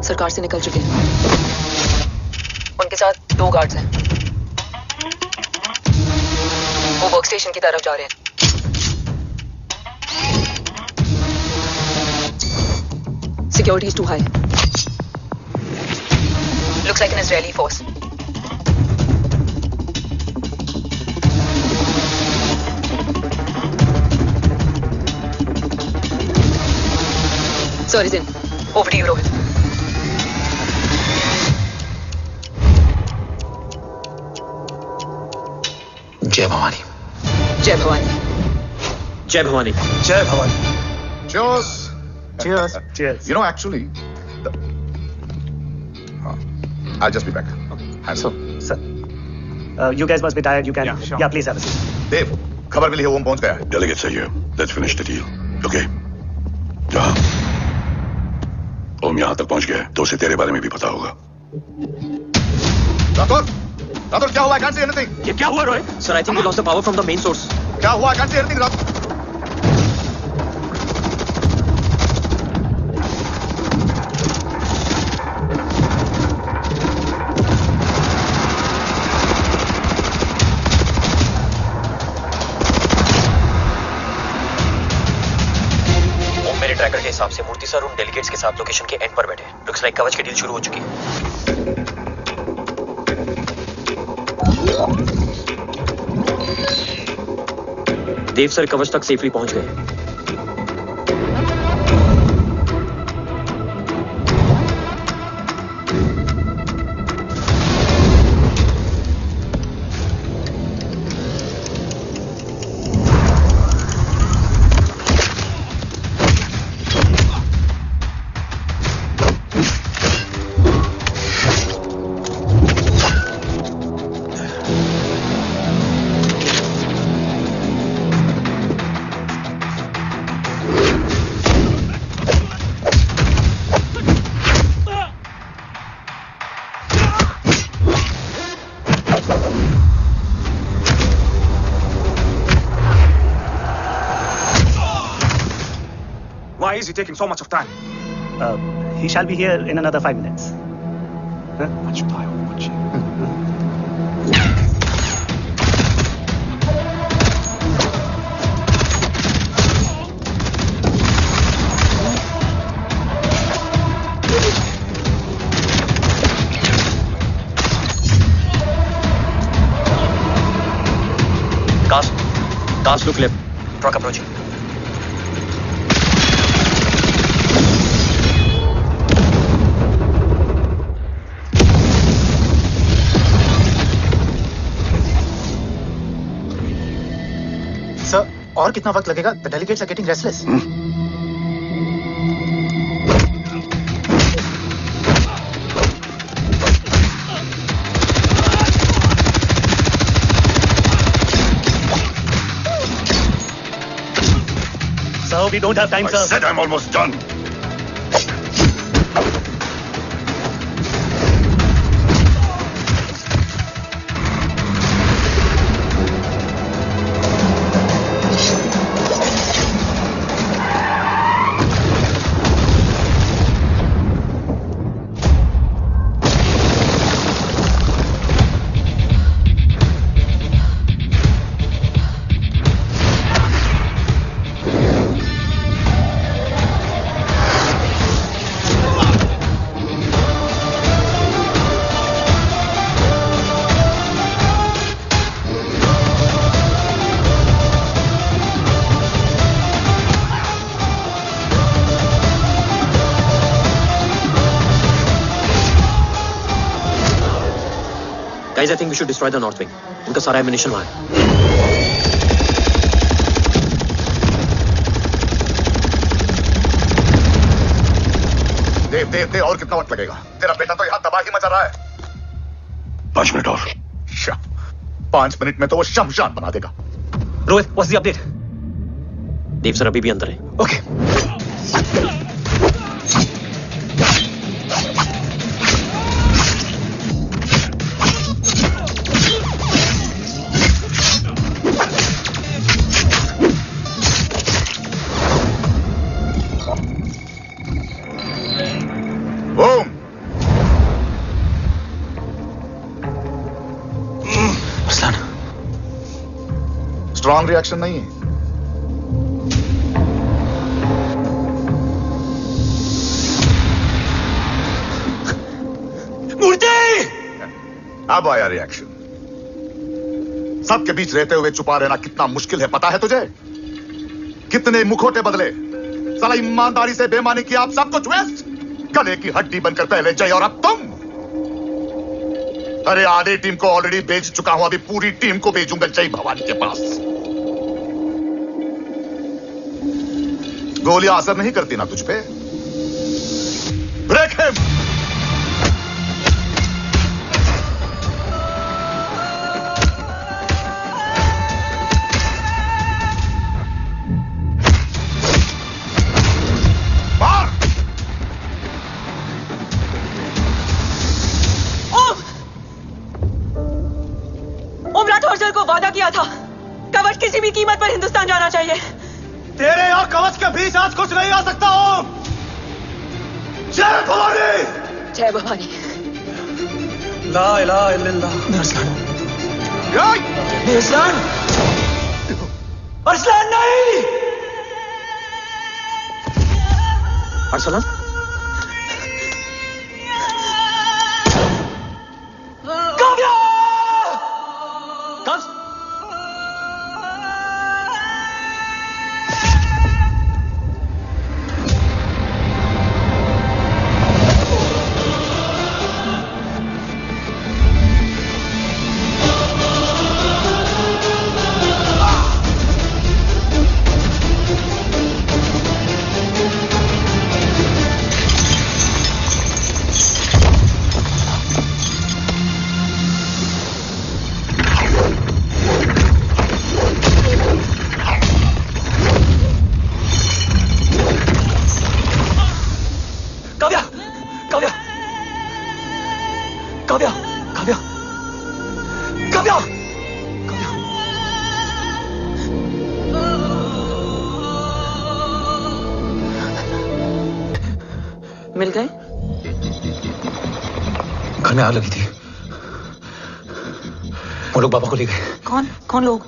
सरकार से निकल चुके हैं। उनके साथ 2 गार्ड्स हैं। वो वर्क स्टेशन की तरफ जा रहे हैं। Security is too high. Looks like an Israeli force. Sorry, Zin. Over to you, Rohit. जय भवानी। जय भवानी। जय भवानी। जय Bhavani. Cheers. Cheers. Cheers. You know, actually, I'll just be back. So, sir, you guys must be tired. You can, yeah, please have a seat. Dave, खबर मिली है ओम पहुंच गया है। Delegate सही है. Let's finish the deal. Okay? जहाँ ओम यहाँ तक पहुंच गया है, तो उसे तेरे बारे में भी पता होगा। राठौर क्या हुआ? I can't see anything. ये क्या हुआ Rohit? Sir, I think we lost the power from the main source. क्या हुआ? I can't see anything, Rathore. Tracker के हिसाब से मूर्ति सर उन डेलीगेट्स के साथ लोकेशन के एंड पर बैठे। लुक्स लाइक कवच की डील शुरू हो चुकी है। देव सर कवच तक सेफली पहुंच गए। Why is he taking so much of time? He shall be here in another 5 minutes. Cast look left. Truck approaching. Sir, और कितना वक्त लगेगा? The delegates are getting restless. Sir, we don't have time, I sir. said I'm almost done. Guys, I think we should destroy the north wing. उनका सारा ammunition वहाँ है। देव और कितना वक्त लगेगा? तेरा बेटा तो यहाँ तबाही मचा रहा है। 5 मिनट और। 5 मिनट में तो वो शमशान बना देगा। Rohit, what's the update? Dev sir अभी भी अंदर है। Okay. ओम, स्ट्रांग रिएक्शन नहीं है। मूर्ति! अब आया रिएक्शन। सबके बीच रहते हुए छुपा रहना कितना मुश्किल है पता है तुझे? कितने मुखौटे बदले, साला ईमानदारी से बेईमानी किया, आप सब कुछ वेस्ट। गले की हड्डी बनकर पहले जय और अब तुम। अरे आधे टीम को ऑलरेडी भेज चुका हूं, अभी पूरी टीम को भेजूंगा जय भवानी के पास। गोलियां असर नहीं करती ना तुझ पे? Break him. को वादा किया था, कवच किसी भी कीमत पर हिंदुस्तान जाना चाहिए। तेरे और कवच के बीच आज कुछ नहीं आ सकता ओम। जय भवानी! जय भवानी। ला इलाहा इल्लल्लाह। अरसलान! अरसलान नहीं! अरसलान? मिल गए? घर में आग लगी थी, वो लोग बाबा को ले गए। कौन लोग?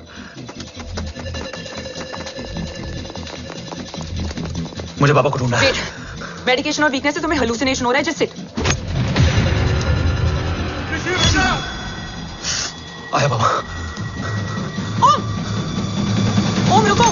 मुझे बाबा को ढूंढना है। मेडिकेशन और वीकनेस से तुम्हें हेलुसिनेशन हो रहा है, जस्ट सिट। आया बाबा। ओम रुको।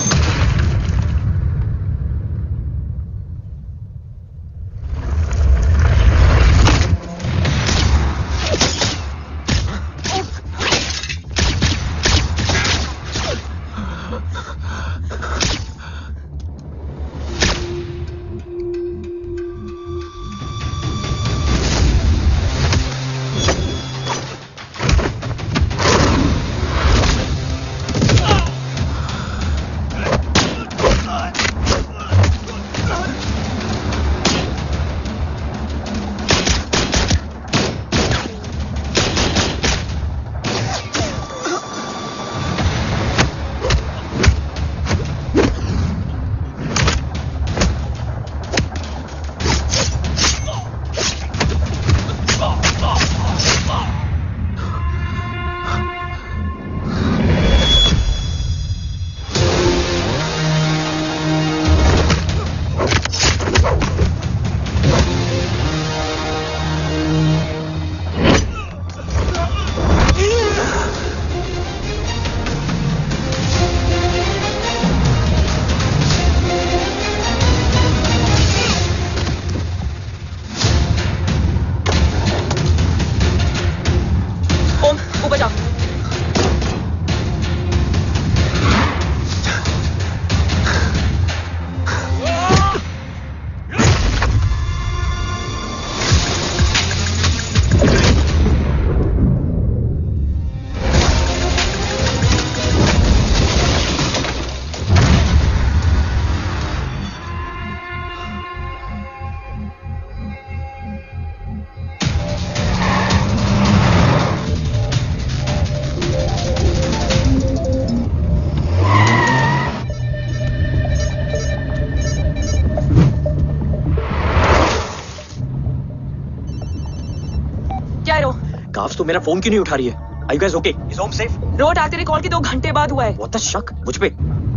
काफ्स तो मेरा फोन क्यों नहीं उठा रही है? Are you guys okay? Is Om safe? रो अटैक तेरे कॉल के 2 घंटे बाद हुआ है। व्हाट द शक? मुझ पे?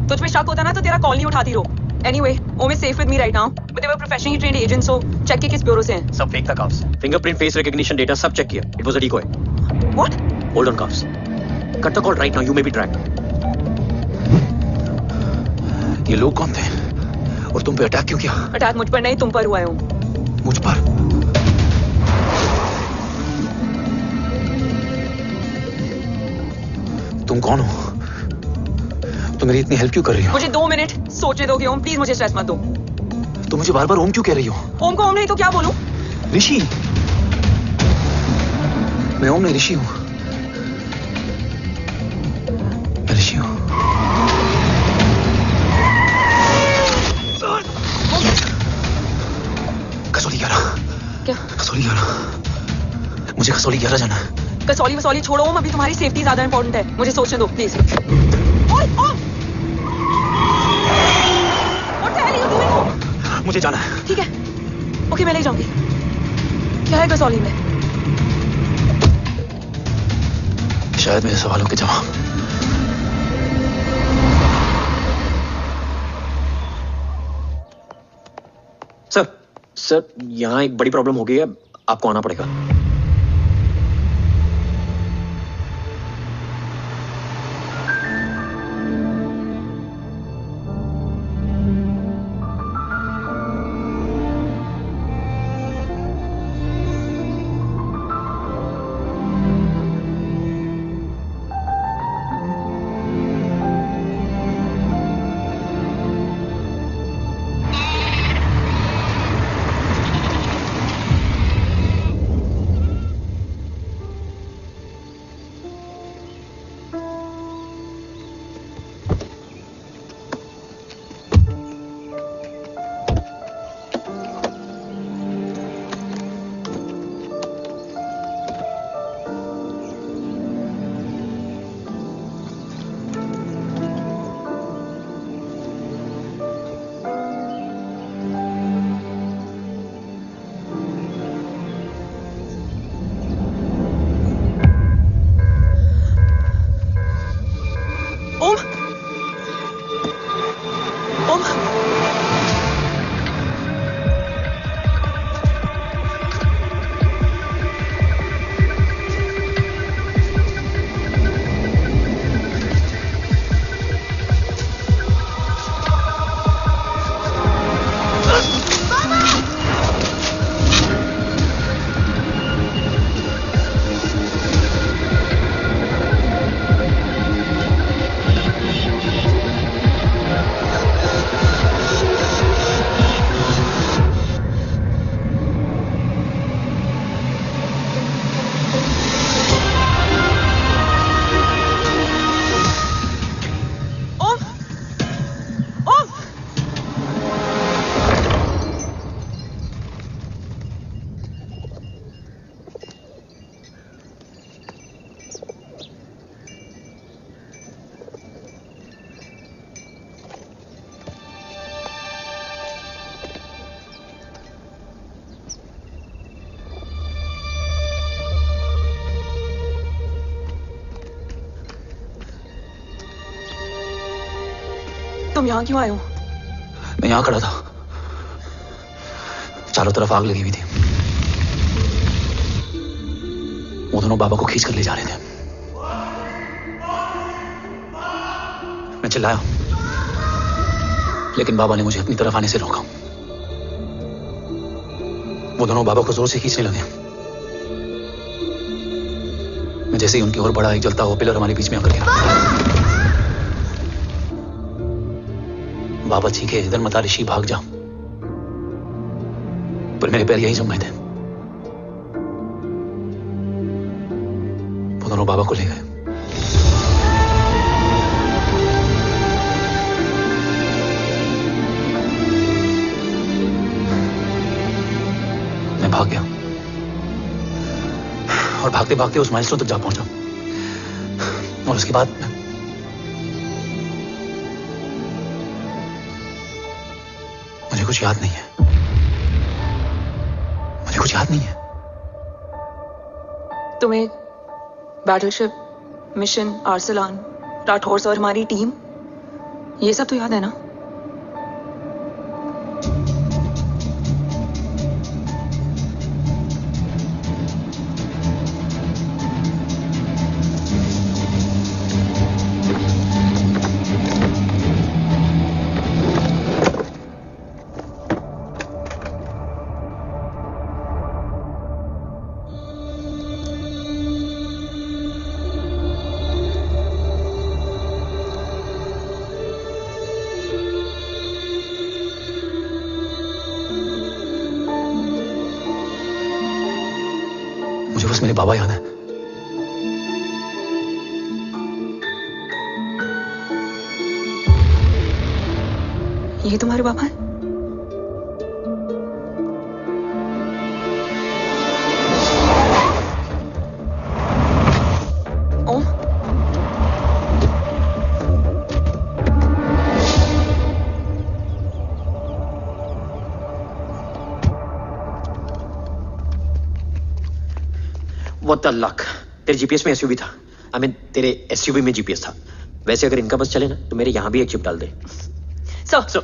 तुझ पे शक होता ना तो तेरा कॉल नहीं उठाती रो। Anyway, Om is safe with me right now. But they were professionally trained agents, so check किस ब्यूरो से हैं। सब फेक था carbs. Fingerprint, face recognition data सब चेक किया। It was a decoy. What? Hold on carbs. Cut the call right now, you may be tracked. ये लोग कौन थे और तुम पे अटैक क्यों किया? अटैक मुझ पर नहीं, तुम पर हुआ है ओम। मुझ पर? तुम कौन हो? तुम मेरी इतनी हेल्प क्यों कर रही हो? मुझे 2 मिनट सोचने दोगे ओम? प्लीज मुझे स्ट्रेस मत दो। तुम मुझे बार बार ओम क्यों कह रही हो? ओम को ओम नहीं तो क्या बोलूं? ऋषि। मैं ओम नहीं, ऋषि हूं। मैं ऋषि हूं। कसौली 11। क्या? कसौली 11। मुझे कसौली 11 जाना है। कसौली वसौली छोड़ो ओम, अभी तुम्हारी सेफ्टी ज्यादा इंपॉर्टेंट है। मुझे सोचने दो please. Om! What the hell are you doing, Om? मुझे जाना है। ठीक है, ओके मैं ले जाऊंगी। क्या है कसौली में? शायद मेरे सवालों के जवाब। सर यहाँ एक बड़ी प्रॉब्लम हो गई है, आपको आना पड़ेगा। तुम यहाँ क्यों आए हो? मैं यहाँ खड़ा था, चारों तरफ आग लगी हुई थी। वो दोनों बाबा को खींच कर ले जा रहे थे। मैं चिल्लाया, लेकिन बाबा ने मुझे अपनी तरफ आने से रोका। वो दोनों बाबा को जोर से खींचने लगे। मैं जैसे ही उनकी ओर बढ़ा, एक जलता हुआ पिलर हमारे बीच में आकर गिरा। बाबा चीखे, इधर मत आ ऋषि, भाग जा। पर मेरे पैर यहीं जम गए थे। वो दोनों बाबा को ले गए। मैं भाग गया और भागते भागते उस माइलस्टोन तक जा पहुंचा। और उसके बाद मुझे कुछ याद नहीं है। मुझे कुछ याद नहीं है। तुम्हें बैटलशिप मिशन, आर्सलान, राठौर और हमारी टीम, ये सब तो याद है ना? मुझे बस मेरे बाबा याद है। ये तुम्हारे बाबा हैं? ओम, What the luck? तेरे जीपीएस में एसयूवी था। I mean, तेरे एसयूवी में जीपीएस था। वैसे अगर इनका बस चले ना तो मेरे यहां भी एक चिप डाल दे। सर,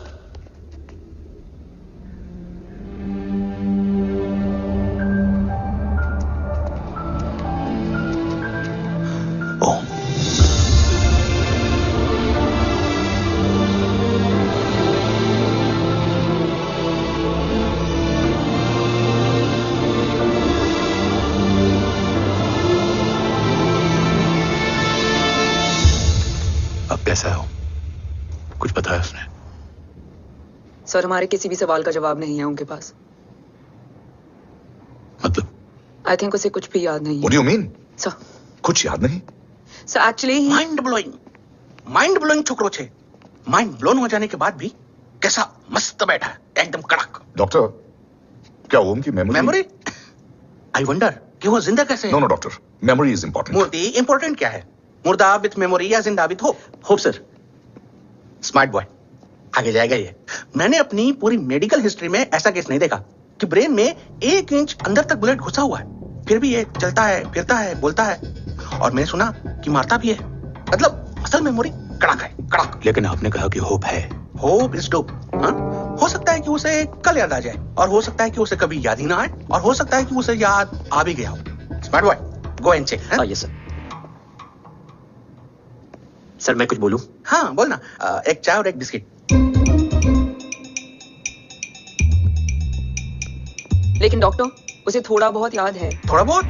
ओम, अब कैसा है? कुछ पता है उसने? सर हमारे किसी भी सवाल का जवाब नहीं है उनके पास। मतलब? आई थिंक उसे कुछ भी याद नहीं What do you mean? Sir. कुछ याद नहीं? सर एक्चुअली माइंड ब्लोइंग छोकरो छे। माइंड ब्लोन हो जाने के बाद भी कैसा मस्त बैठा है, एकदम कड़क। डॉक्टर, क्या ओम की मेमोरी? आई वंडर कि वो जिंदा कैसे है? No doctor, memory is important. मूर्ति इंपॉर्टेंट क्या है? मुर्दा विथ मेमोरी या जिंदा with hope? Hope sir. Smart boy, आगे जाएगा ये। मैंने अपनी पूरी मेडिकल हिस्ट्री में ऐसा केस नहीं देखा कि ब्रेन में 1 इंच अंदर तक बुलेट घुसा हुआ है, फिर भी ये चलता है, फिरता है, बोलता है, और मैंने सुना कि मारता भी है। मतलब असल मेमोरी कड़क है, कड़क। लेकिन आपने कहा कि होप है। Hope is dope. हो सकता है कि उसे कल याद आ जाए, और हो सकता है कि उसे कभी याद ही ना आए, और हो सकता है कि उसे याद आ भी गया हो। Smart boy, go and check. Yes sir. Sir मैं कुछ बोलूं? हाँ बोलना। एक चाय और एक बिस्किट। लेकिन डॉक्टर उसे थोड़ा बहुत याद है। थोड़ा बहुत?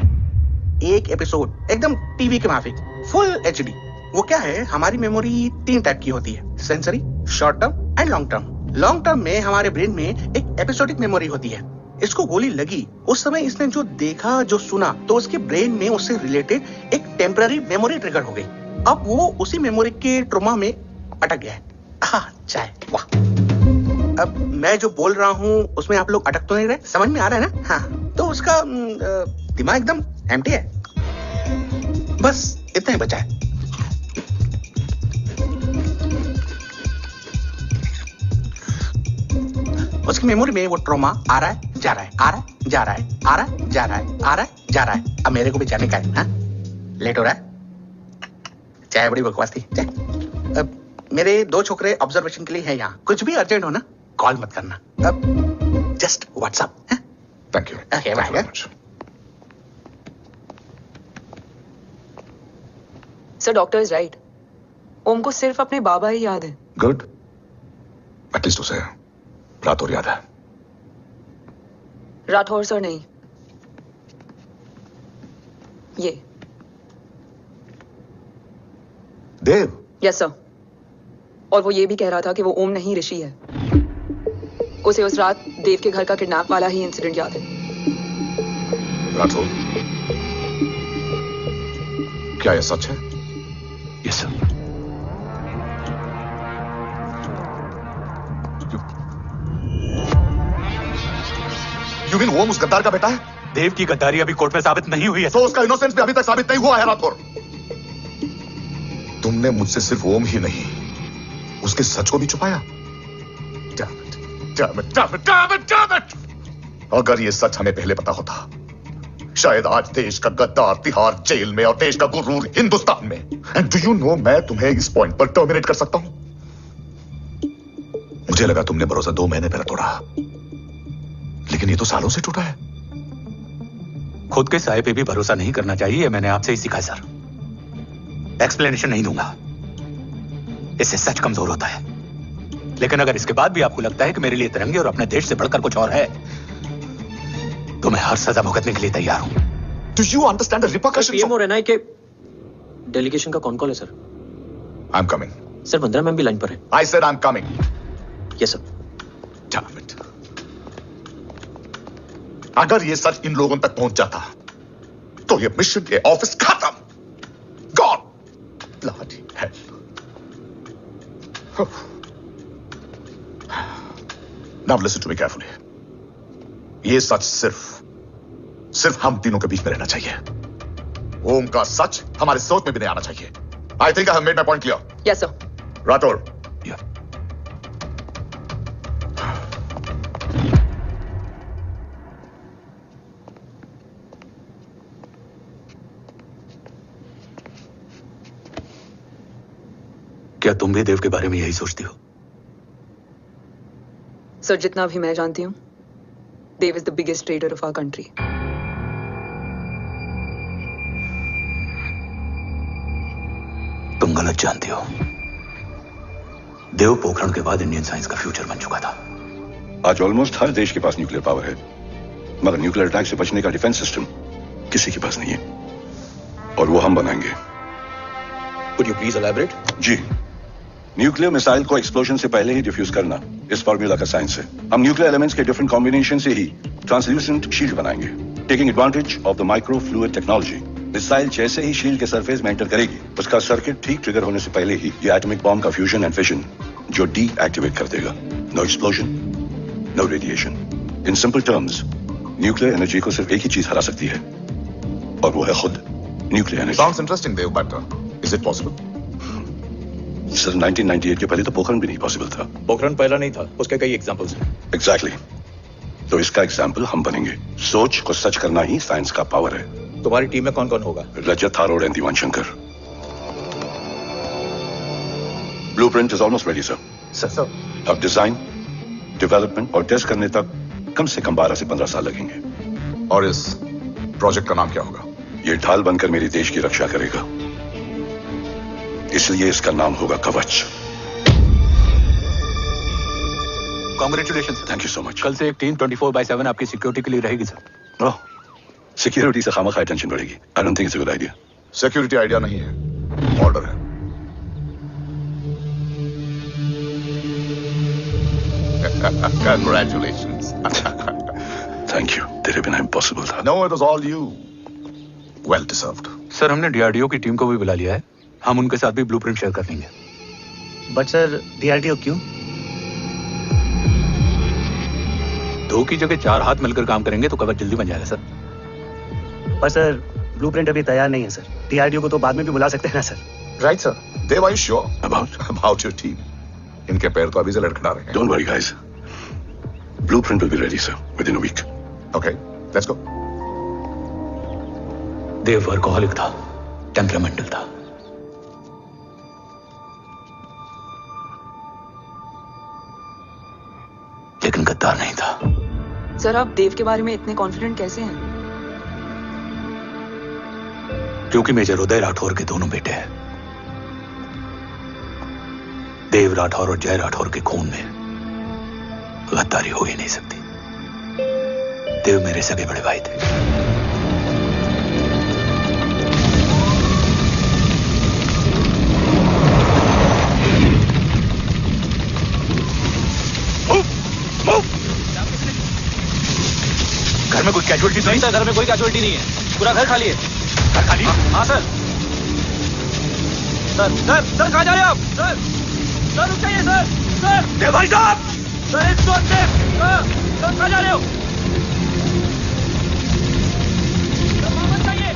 एक एपिसोड एकदम टीवी के माफिक, फुल एचडी। वो क्या है, हमारी मेमोरी 3 टाइप की होती है, sensory, short term and long term. Long term में हमारे ब्रेन में एक एपिसोडिक मेमोरी होती है। इसको गोली लगी उस समय इसने जो देखा, जो सुना, तो उसके ब्रेन में उससे रिलेटेड एक टेम्पररी मेमोरी ट्रिगर हो गई। अब वो उसी मेमोरी के ट्रोमा में अटक गया है। चाय, वाह। अब मैं जो बोल रहा हूँ उसमें आप लोग अटक तो नहीं रहे? समझ में आ रहा है ना? हाँ, तो उसका दिमाग एकदम एम्प्टी है। बस इतना ही बचा है। उसकी मेमोरी में वो ट्रॉमा आ रहा है, जा रहा है, आ रहा है, जा रहा है, आ रहा है, जा रहा है, आ रहा है, जा रहा है। अब मेरे को भी जाने का है। हाँ? लेट हो रहा है? चाय बड़ी बकवास थी। अब मेरे 2 छोकरे ऑब्जर्वेशन के लिए हैं यहाँ। कुछ भी अर्जेंट हो ना, कॉल मत करना। अब just WhatsApp. Thank you. Okay, bye. Sir doctor is right. Om को सिर्फ अपने बाबा ही याद है। गुड, एटलीस्ट उसे रात और याद है। राठौर सर नहीं, ये देव। Yes sir. और वो ये भी कह रहा था कि वो ओम नहीं ऋषि है। उसे उस रात देव के घर का किडनैप वाला ही इंसिडेंट याद है। राठौर, क्या यह सच है? Yes sir. यू मीन ओम उस गद्दार का बेटा है? देव की गद्दारी अभी कोर्ट में साबित नहीं हुई है। तो उसका इनोसेंस भी अभी तक साबित नहीं हुआ है राठौर। तुमने मुझसे सिर्फ ओम ही नहीं, उसके सच को भी छुपाया। Damn it. अगर ये सच हमें पहले पता होता शायद आज देश का गद्दार तिहाड़ जेल में और देश का गुरूर हिंदुस्तान में। एंड डू यू नो, मैं तुम्हें इस पॉइंट पर टर्मिनेट कर सकता हूं। मुझे लगा तुमने भरोसा 2 महीने पहले तोड़ा, लेकिन ये तो सालों से टूटा है। खुद के साये पे भी भरोसा नहीं करना चाहिए, मैंने आपसे ही सीखा सर। एक्सप्लेनेशन नहीं दूंगा, इससे सच कमजोर होता है। लेकिन अगर इसके बाद भी आपको लगता है कि मेरे लिए तिरंगे और अपने देश से बढ़कर कुछ और है, तो मैं हर सजा भुगतने के लिए तैयार हूं। Do you understand the repercussions? PM और एनआई के डेलीगेशन का कौन कॉल है sir? I'm coming. Sir Vandana ma'am भी लाइन पर है। I said I'm coming. Yes sir. Damn it. अगर ये सच इन लोगों तक पहुंच जाता तो ये मिशन, ये ऑफिस खत्म। Gone. Bloody hell. Now listen to me carefully. ये सच सिर्फ हम तीनों के बीच में रहना चाहिए। ओम का सच हमारे सोच में भी नहीं आना चाहिए। I think I have made my point clear. Yes, sir. Rathore, Yeah. क्या तुम भी देव के बारे में यही सोचती हो? सर, जितना भी मैं जानती हूँ, Dev is the biggest trader of our country. तुम गलत जानती हो। देव पोखरण के बाद इंडियन साइंस का फ्यूचर बन चुका था। आज ऑलमोस्ट हर देश के पास न्यूक्लियर पावर है, मगर न्यूक्लियर अटैक से बचने का डिफेंस सिस्टम किसी के पास नहीं है, और वो हम बनाएंगे। Could you please elaborate? जी, न्यूक्लियर मिसाइल को एक्सप्लोजन से पहले ही डिफ्यूज करना इस फॉर्मूला का साइंस है। हम न्यूक्लियर एलिमेंट्स के डिफरेंट कॉम्बिनेशन से ही ट्रांसल्यूसेंट शील्ड बनाएंगे, taking advantage of the micro fluid technology. Missile जैसे ही शील्ड के सरफेस में एंटर करेगी, उसका सर्किट ठीक ट्रिगर होने से पहले ही ये एटॉमिक बॉम्ब का फ्यूजन एंड फिशन जो डीएक्टिवेट कर देगा। No explosion, no radiation. In simple terms, nuclear energy को सिर्फ एक ही चीज हरा सकती है, और वो है खुद nuclear energy. Sounds interesting, Dev, but is it possible? Sir 1998 के पहले तो पोखरण भी नहीं पॉसिबल था। पोखरण पहला नहीं था, उसके कई एग्जांपल्स हैं। एग्जैक्टली। तो इसका एग्जाम्पल हम बनेंगे। सोच को सच करना ही साइंस का पावर है। तुम्हारी टीम में कौन कौन होगा? Rajat Tharod and Diwan Shankar. Blueprint is almost ready sir. Sir, अब डिजाइन, डेवलपमेंट और टेस्ट करने तक कम से कम 12 से 15 साल लगेंगे। और इस प्रोजेक्ट का नाम क्या होगा? ये ढाल बनकर मेरे देश की रक्षा करेगा, इसलिए इसका नाम होगा कवच। Congratulations. Thank you so much. कल से एक टीम 24/7 आपकी सिक्योरिटी के लिए रहेगी सर। ओह, सिक्योरिटी से खामखा टेंशन बढ़ेगी। I don't think it's a good idea. Security idea नहीं है, ऑर्डर है। Congratulations. थैंक यू, तेरे बिना इम्पॉसिबल था। No, it was all you. Well deserved. Sir, हमने डीआरडीओ की टीम को भी बुला लिया है, हम उनके साथ भी ब्लूप्रिंट शेयर कर देंगे। बट सर, डीआरडीओ क्यों? 2 की जगह 4 हाथ मिलकर काम करेंगे तो कवच जल्दी बन जाएगा सर। पर सर, ब्लूप्रिंट अभी तैयार नहीं है सर। डीआरडीओ को तो बाद में भी बुला सकते हैं ना sir. Right, sir. Dev, are you sure About your team? इनके पैर तो अभी से लटखड़ा रहे हैं। Don't worry, guys. Blueprint will be ready, sir, within a week. Okay, let's go. Dev workaholic था, टेम्परामेंटल था। लेकिन गद्दार नहीं था। सर, आप देव के बारे में इतने कॉन्फिडेंट कैसे हैं? क्योंकि मेजर उदय राठौर के दोनों बेटे हैं। देव राठौर और जय राठौर के खून में गद्दारी हो ही नहीं सकती। देव मेरे सगे बड़े भाई थे। घर में कोई कैजुअलिटी नहीं? सर, घर में कोई कैजुअलिटी नहीं है, पूरा घर खाली है। घर खाली? हाँ सर। सर कहाँ जा रहे हैं आप? सर रुक जाइए सर। देव भाई साहब! सर एक शॉट दे। सर कहाँ जा रहे हो? सर वहाँ मत जाइए।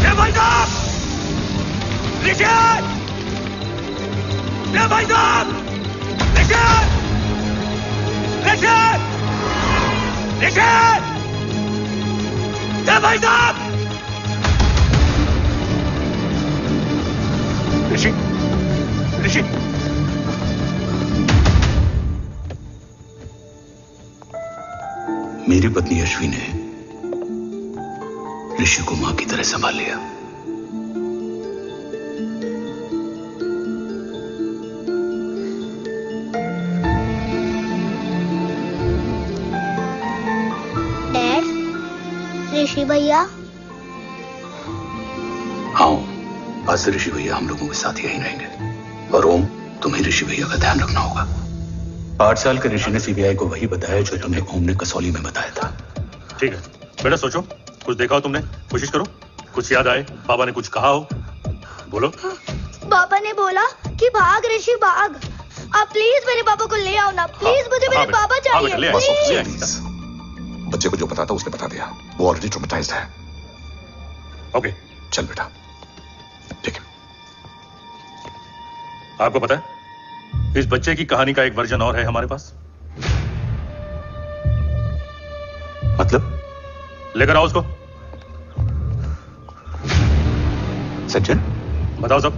देव भाई साहब! ऋषित! देव भाई साहब! ऋषित! ऋषित! ऋषित! भाई साहब! ऋषि, ऋषि, मेरी पत्नी अश्वी ने ऋषि को मां की तरह संभाल लिया। डैड, ऋषि भैया। हाँ, आज से ऋषि भैया हम लोगों के साथ यहीं रहेंगे। और ओम, तुम्हें ऋषि भैया का ध्यान रखना होगा। 8 साल के ऋषि ने सीबीआई को वही बताया जो तुम्हें ओम ने कसौली में बताया था। ठीक है बेटा, सोचो, कुछ देखा हो तुमने, कोशिश करो, कुछ याद आए, पापा ने कुछ कहा हो, बोलो। पापा ने बोला कि भाग ऋषि भाग। आप प्लीज मेरे पापा को ले आओ ना, प्लीज मुझे मेरे पापा चाहिए, प्लीज। बच्चे को जो पता था उसने बता दिया, वो ऑलरेडी ट्रॉमेटाइज्ड है। ओके, चल बेटा, ठीक है। आपको पता है इस बच्चे की कहानी का एक वर्जन और है हमारे पास। मतलब? लेकर आओ उसको। सज्जन, बताओ सब।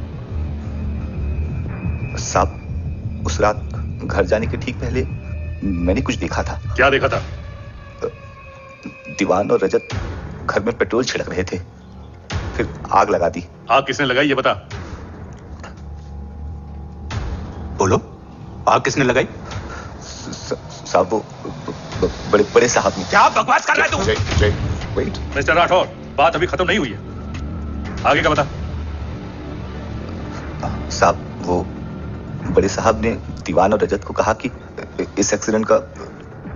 साहब, उस रात घर जाने के ठीक पहले मैंने कुछ देखा था। क्या देखा था? दीवान और रजत घर में पेट्रोल छिड़क रहे थे, फिर आग लगा दी। आग किसने लगाई ये बता। बोलो, आग किसने लगाई? साहब, वो बड़े बड़े साहब ने। क्या बकवास कर रहा है तू? जय, वेट। मिस्टर राठौर, बात अभी खत्म नहीं हुई है, आगे का बता। साहब, वो बड़े साहब ने दीवान और रजत को कहा कि इस एक्सीडेंट का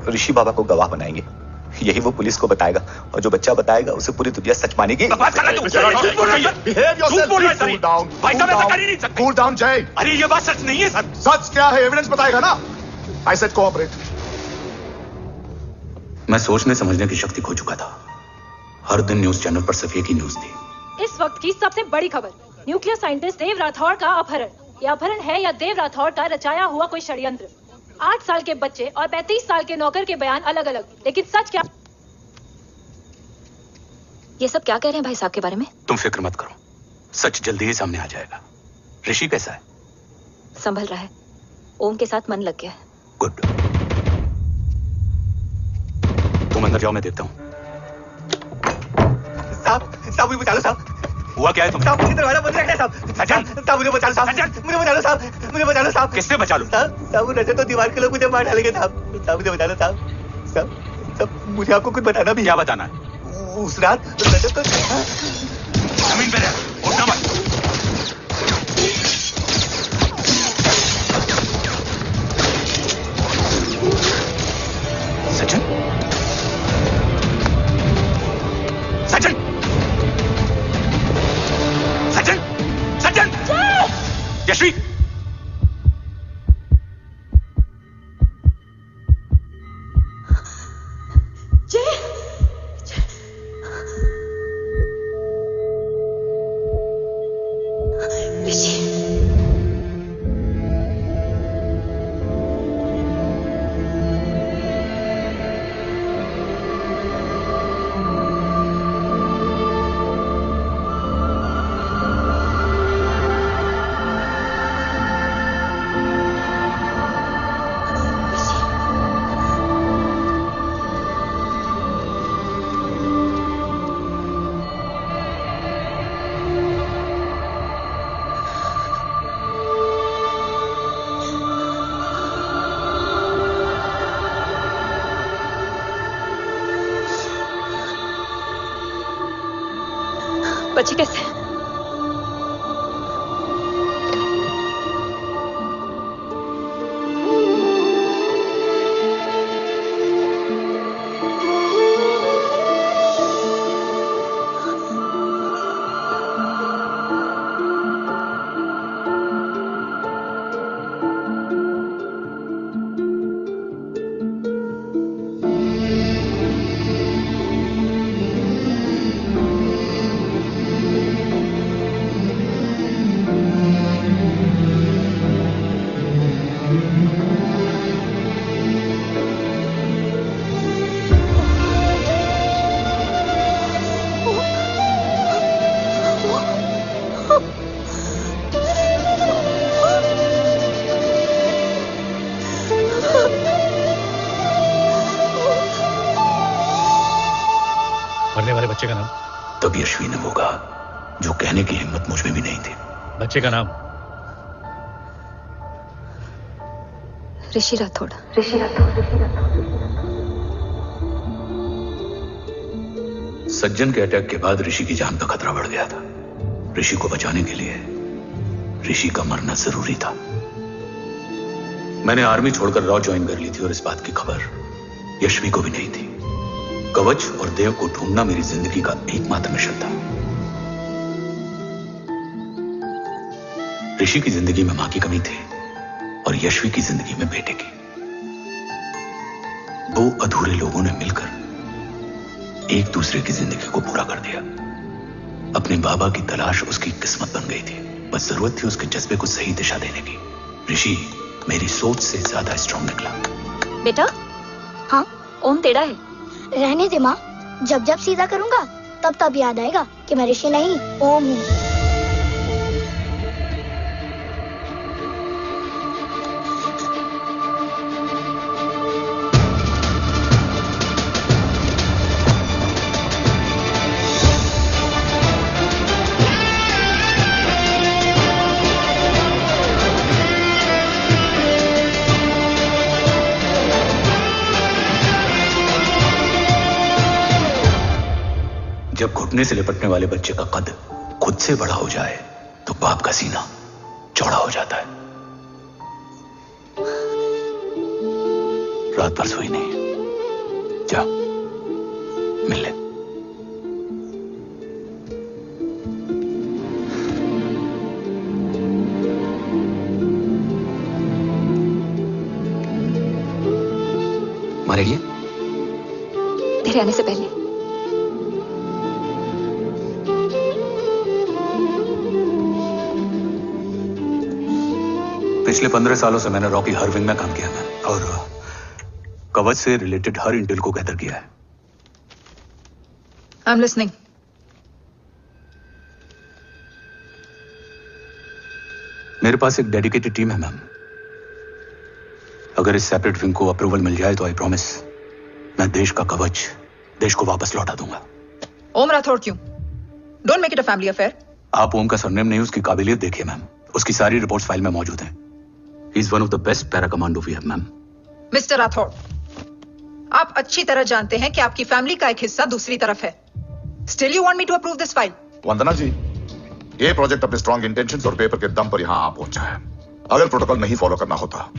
ऋषि बाबा को गवाह बनाएंगे। यही वो पुलिस को बताएगा, और जो बच्चा बताएगा उसे पूरी दुनिया सच मानेगी। बकवास कर रहा है तू? कूल डाउन जय। अरे ये बात सच नहीं है सर। सच क्या है, एविडेंस बताएगा ना। I said cooperate. मैं सोचने समझने की शक्ति खो चुका था। हर दिन न्यूज चैनल पर सिर्फ एक ही न्यूज थी। इस वक्त की सबसे बड़ी खबर, न्यूक्लियर साइंटिस्ट देव राठौड़ का अपहरण। यह अपहरण है या देव राठौड़ का रचाया हुआ कोई षड्यंत्र। 8 साल के बच्चे और 35 साल के नौकर के बयान अलग अलग, लेकिन सच क्या? ये सब क्या कह रहे हैं भाई साहब के बारे में? तुम फिक्र मत करो, सच जल्दी ही सामने आ जाएगा। ऋषि कैसा है? संभल रहा है, ओम के साथ मन लग गया है। गुड, तुम अंदर जाओ, मैं देखता हूँ। साहब, मुझे बचा लो साहब। हुआ क्या है तुम्हें? साहब, मुझे दरवाजा बंद रखना है साहब। सज्जन, साहब, मुझे बचा लो साहब। मुझे बचा लो साहब, मुझे बचा लो साहब। किससे बचा लो? साहब, वो रजत तो दीवार के लोग मुझे मार डालेंगे साहब। साहब, मुझे बचा लो साहब। साहब, मुझे आपको कुछ बताना भी। क्या बताना है? उस रात रजत तो जमीन पे रह, उठना मत। सज्जन, सज्जन, सज्जन, सज्जन, यश्वी, बच्चे कैसे हैं? मरने वाले बच्चे का नाम? तब यशवी ने वो कहा जो कहने की हिम्मत मुझ में भी नहीं थी। बच्चे का नाम? ऋषि राठौड़। सज्जन के अटैक के बाद ऋषि की जान का खतरा बढ़ गया था। ऋषि को बचाने के लिए ऋषि का मरना जरूरी था। मैंने आर्मी छोड़कर रॉ ज्वाइन कर ली थी और इस बात की खबर यशवी को भी नहीं थी। कवच और देव को ढूंढना मेरी जिंदगी का एकमात्र मिशन था। ऋषि की जिंदगी में मां की कमी थी और यशवी की जिंदगी में बेटे की। दो अधूरे लोगों ने मिलकर एक दूसरे की जिंदगी को पूरा कर दिया। अपने बाबा की तलाश उसकी किस्मत बन गई थी, बस जरूरत थी उसके जज्बे को सही दिशा देने की। ऋषि मेरी सोच से ज्यादा स्ट्रांग निकला। बेटा, हाँ, ओम तेरा है। रहने दे माँ, जब जब सीधा करूंगा तब तब याद आएगा कि मैं ऋषि नहीं ओम हूँ। जब घुटने से लिपटने वाले बच्चे का कद खुद से बड़ा हो जाए तो बाप का सीना चौड़ा हो जाता है। रात भर सोई नहीं। जा मिल ले। मारेगी? तेरे आने से पहले। पिछले 15 सालों से मैंने रॉकी हर विंग में काम किया है और कवच से रिलेटेड हर इंटेल को गैदर किया है। I'm listening. मेरे पास एक डेडिकेटेड टीम है मैम। अगर इस सेपरेट विंग को अप्रूवल मिल जाए तो आई प्रॉमिस मैं देश का कवच देश को वापस लौटा दूंगा। ओम राठौड़ क्यों? Don't make it a family affair. आप ओम का सरनेम नहीं, उसकी काबिलियत देखिए मैम। उसकी सारी रिपोर्ट्स फाइल में मौजूद हैं। He is one of the best para commando we have, ma'am. Mister Rathore, आप अच्छी तरह जानते हैं कि आपकी फैमिली का एक हिस्सा दूसरी तरफ है। Still you want me to approve this file? वंदना जी, ये प्रोजेक्ट अपने स्ट्रॉन्ग इंटेंशंस और पेपर के दम पर यहाँ आ पहुंचा है। अगर प्रोटोकॉल नहीं फॉलो करना होता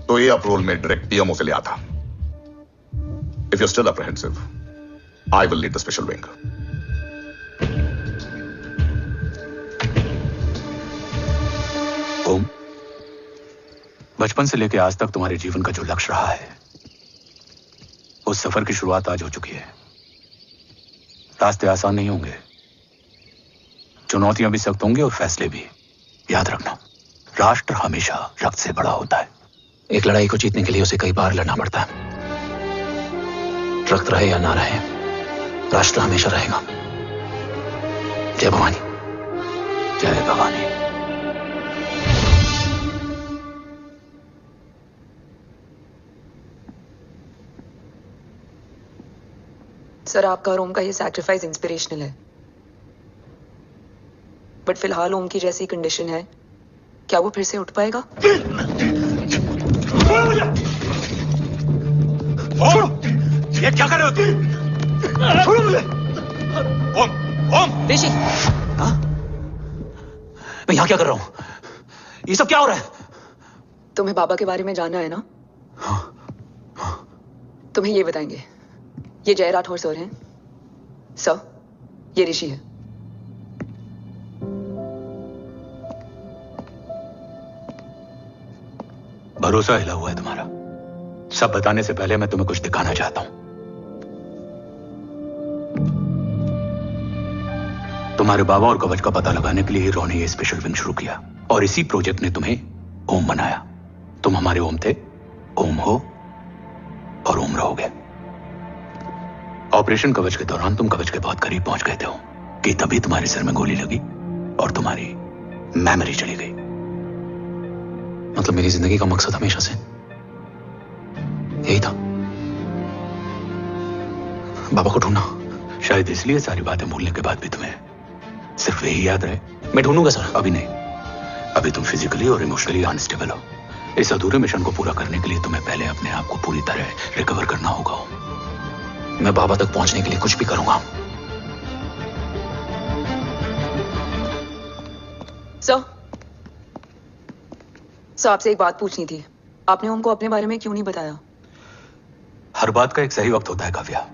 तो ये अप्रूवल में डायरेक्ट पीएमओ से ले आता। If you're still apprehensive, I will lead the special wing. ओम, बचपन से लेकर आज तक तुम्हारे जीवन का जो लक्ष्य रहा है उस सफर की शुरुआत आज हो चुकी है। रास्ते आसान नहीं होंगे, चुनौतियां भी सख्त होंगी और फैसले भी। याद रखना, राष्ट्र हमेशा रक्त से बड़ा होता है। एक लड़ाई को जीतने के लिए उसे कई बार लड़ना पड़ता है। रक्त रहे या ना रहे, राष्ट्र हमेशा रहेगा। जय भवानी। जय भवानी। सर, आपका और ओम का ये सैक्रिफाइस इंस्पिरेशनल है, बट फिलहाल ओम की जैसी कंडीशन है, क्या वो फिर से उठ पाएगा? ओम, ये क्या कर रहे हो तुम? छोड़ो मुझे। ओम, ऋषि। हाँ? मैं यहाँ क्या कर रहा हूँ? ये सब क्या हो रहा है? तुम्हें बाबा के बारे में जानना है ना? तुम्हें ये बताएंगे। ये जय राठौर सर हैं। सर, ये ऋषि है। भरोसा हिला हुआ है तुम्हारा। सब बताने से पहले मैं तुम्हें कुछ दिखाना चाहता हूं। तुम्हारे बाबा और कवच का पता लगाने के लिए रॉ ने ये स्पेशल विंग शुरू किया और इसी प्रोजेक्ट ने तुम्हें ओम बनाया। तुम हमारे ओम थे, ओम हो और ओम रहोगे। ऑपरेशन कवच के दौरान तुम कवच के बहुत करीब पहुंच गए थे कि तभी तुम्हारे सिर में गोली लगी और तुम्हारी मेमोरी चली गई। मतलब मेरी जिंदगी का मकसद हमेशा से यही था, बाबा को ढूंढना, शायद इसलिए सारी बातें भूलने के बाद भी तुम्हें सिर्फ यही याद रहे। मैं ढूंढूंगा सर। अभी नहीं, अभी तुम फिजिकली और इमोशनली अनस्टेबल हो। इस अधूरे मिशन को पूरा करने के लिए तुम्हें पहले अपने आप को पूरी तरह रिकवर करना होगा। मैं बाबा तक पहुंचने के लिए कुछ भी करूंगा। सर आपसे एक बात पूछनी थी। आपने ओम को अपने बारे में क्यों नहीं बताया? हर बात का एक सही वक्त होता है काव्या।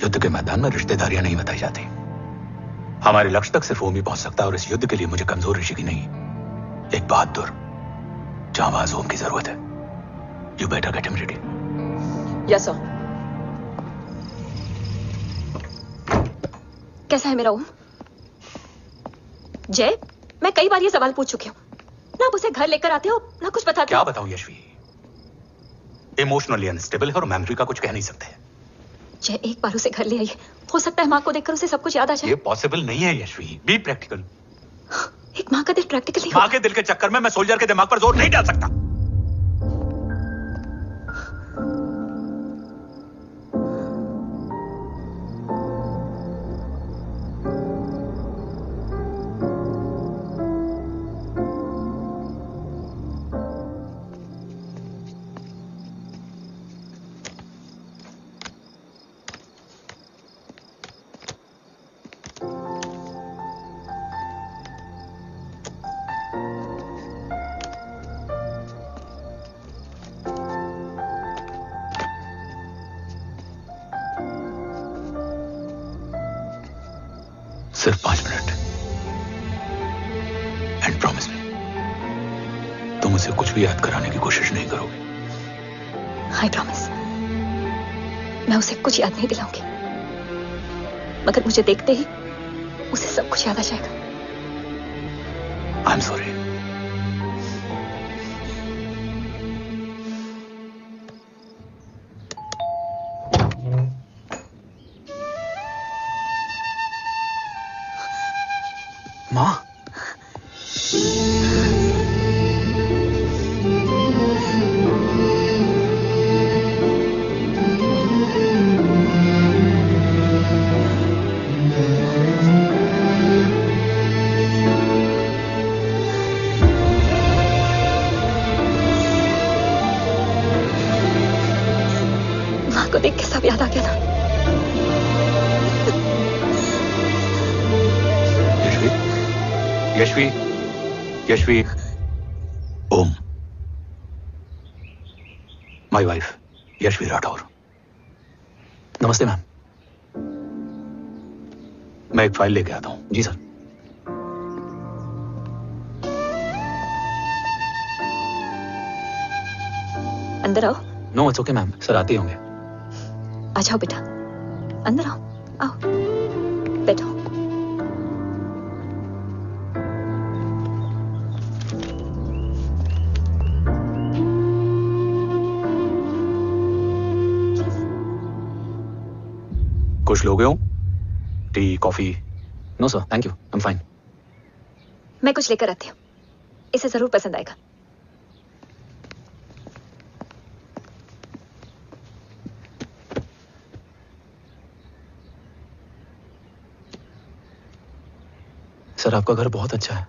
युद्ध के मैदान में रिश्तेदारियां नहीं बताई जाती। हमारे लक्ष्य तक सिर्फ ओम ही पहुंच सकता है और इस युद्ध के लिए मुझे कमजोर ऋषि की नहीं, एक बहादुर जांबाज ओम की जरूरत है। You better get him ready. Yes sir. कैसा है मेरा ओम? जय, मैं कई बार ये सवाल पूछ चुकी हूँ। ना आप उसे घर लेकर आते हो, ना कुछ बताते हो। क्या बताऊं यशवी? इमोशनली अनस्टेबल है और मेमोरी का कुछ कह नहीं सकते। जय, एक बार उसे घर ले आइए। हो सकता है माँ को देखकर उसे सब कुछ याद आ जाए। ये पॉसिबल नहीं है यशवी। Be practical. एक माँ का दिल प्रैक्टिकल नहीं माँ के दिल के चक्कर में मैं सोल्जर के दिमाग पर जोर नहीं डाल सकता। सिर्फ 5 मिनट। एंड प्रॉमिस मी, तुम उसे कुछ भी याद कराने की कोशिश नहीं करोगे। आई प्रॉमिस, मैं उसे कुछ याद नहीं दिलाऊंगी, मगर मुझे देखते ही उसे सब कुछ याद आ जाएगा। I am sorry. माँ, माँ को देख के सब याद आ गया था। Yashvi, Yashvi, Om, my wife Yashvi Rathore. नमस्ते मैम। मैं एक फाइल लेके आता हूं। जी सर। अंदर आओ। No it's okay ma'am, sir आते होंगे। आ जाओ बेटा, अंदर आओ। आओ, बैठो। कुछ लोगे हो? Tea, coffee? No sir, thank you, I am fine. मैं कुछ लेकर आती हूँ, इसे जरूर पसंद आएगा। सर आपका घर बहुत अच्छा है।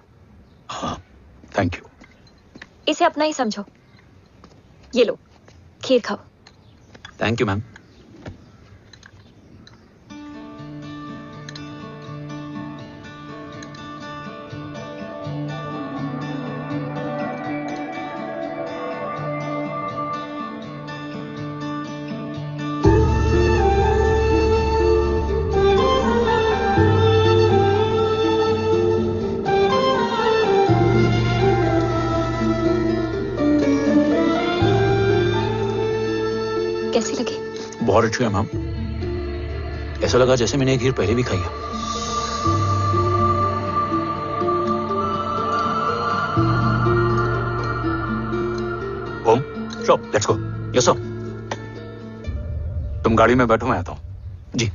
हाँ, थैंक यू। इसे अपना ही समझो। ये लो, खीर खाओ। Thank you ma'am. कैसी लगी? बहुत अच्छी है मैम। ऐसा लगा जैसे मैंने एक खीर पहले भी खाई है। ओम, चलो लेट्स गो। Yes sir. तुम गाड़ी में बैठो, मैं आता हूं। जी।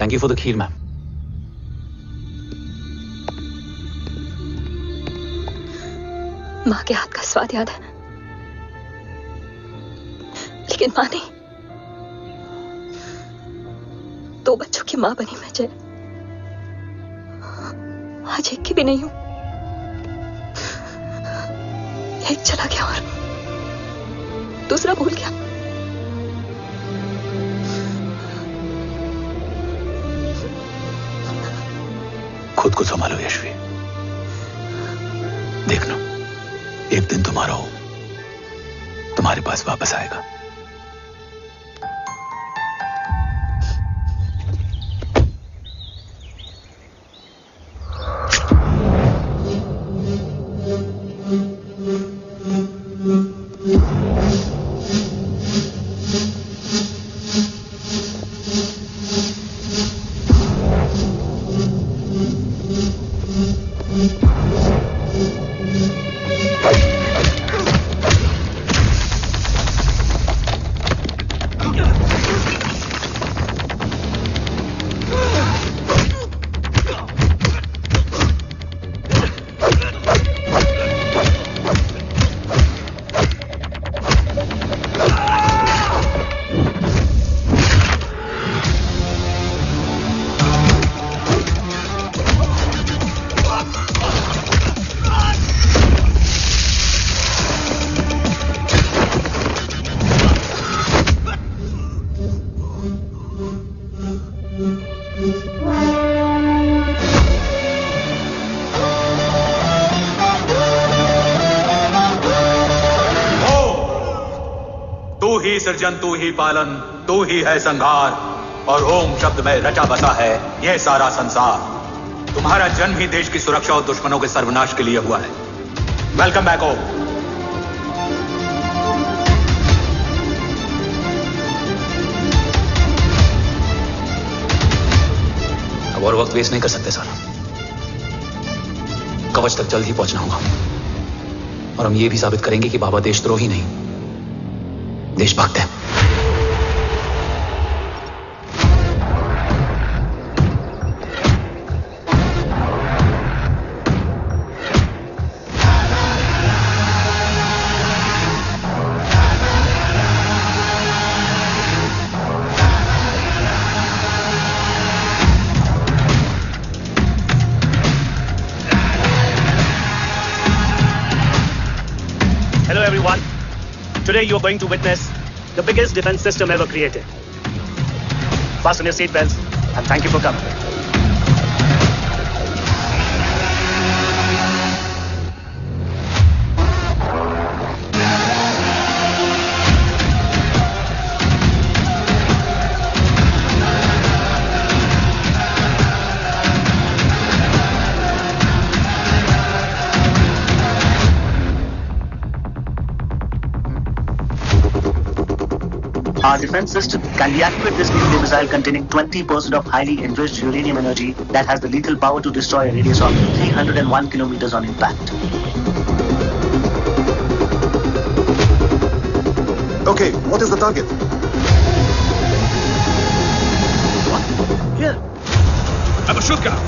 Thank you for the kheer ma'am. माँ के हाथ का स्वाद याद है, लेकिन माँ नहीं। 2 बच्चों की माँ बनी मैं जय, आज एक की भी नहीं हूं। एक चला गया और दूसरा भूल गया। खुद को संभालो यशवी। देखना, एक दिन तुम्हारा हो तुम्हारे पास वापस आएगा। सृजन तू ही पालन, तू ही है संहार, और ओम शब्द में रचा बसा है यह सारा संसार। तुम्हारा जन्म ही देश की सुरक्षा और दुश्मनों के सर्वनाश के लिए हुआ है। वेलकम बैक ओम। अब और वक्त वेस्ट नहीं कर सकते सर। कवच तक जल्द ही पहुंचना होगा और हम ये भी साबित करेंगे कि बाबा देशद्रोही नहीं, देशभक्त है। Hello everyone. Today you are going to witness the biggest defense system ever created. Fasten your seatbelts and thank you for coming. Our defense system can deactivate this nuclear missile containing 20% of highly enriched uranium energy that has the lethal power to destroy a radius of 301 kilometers on impact. Okay, what is the target? Here. I'm a shotgun.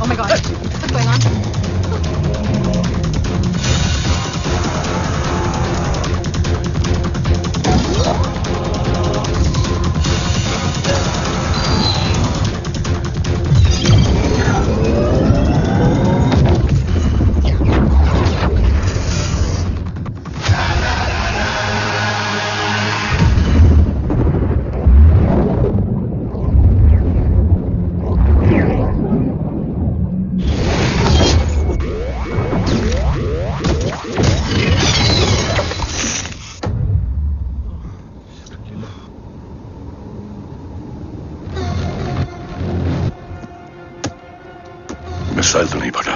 Oh my god, what's going on? Missile तो नहीं फटा,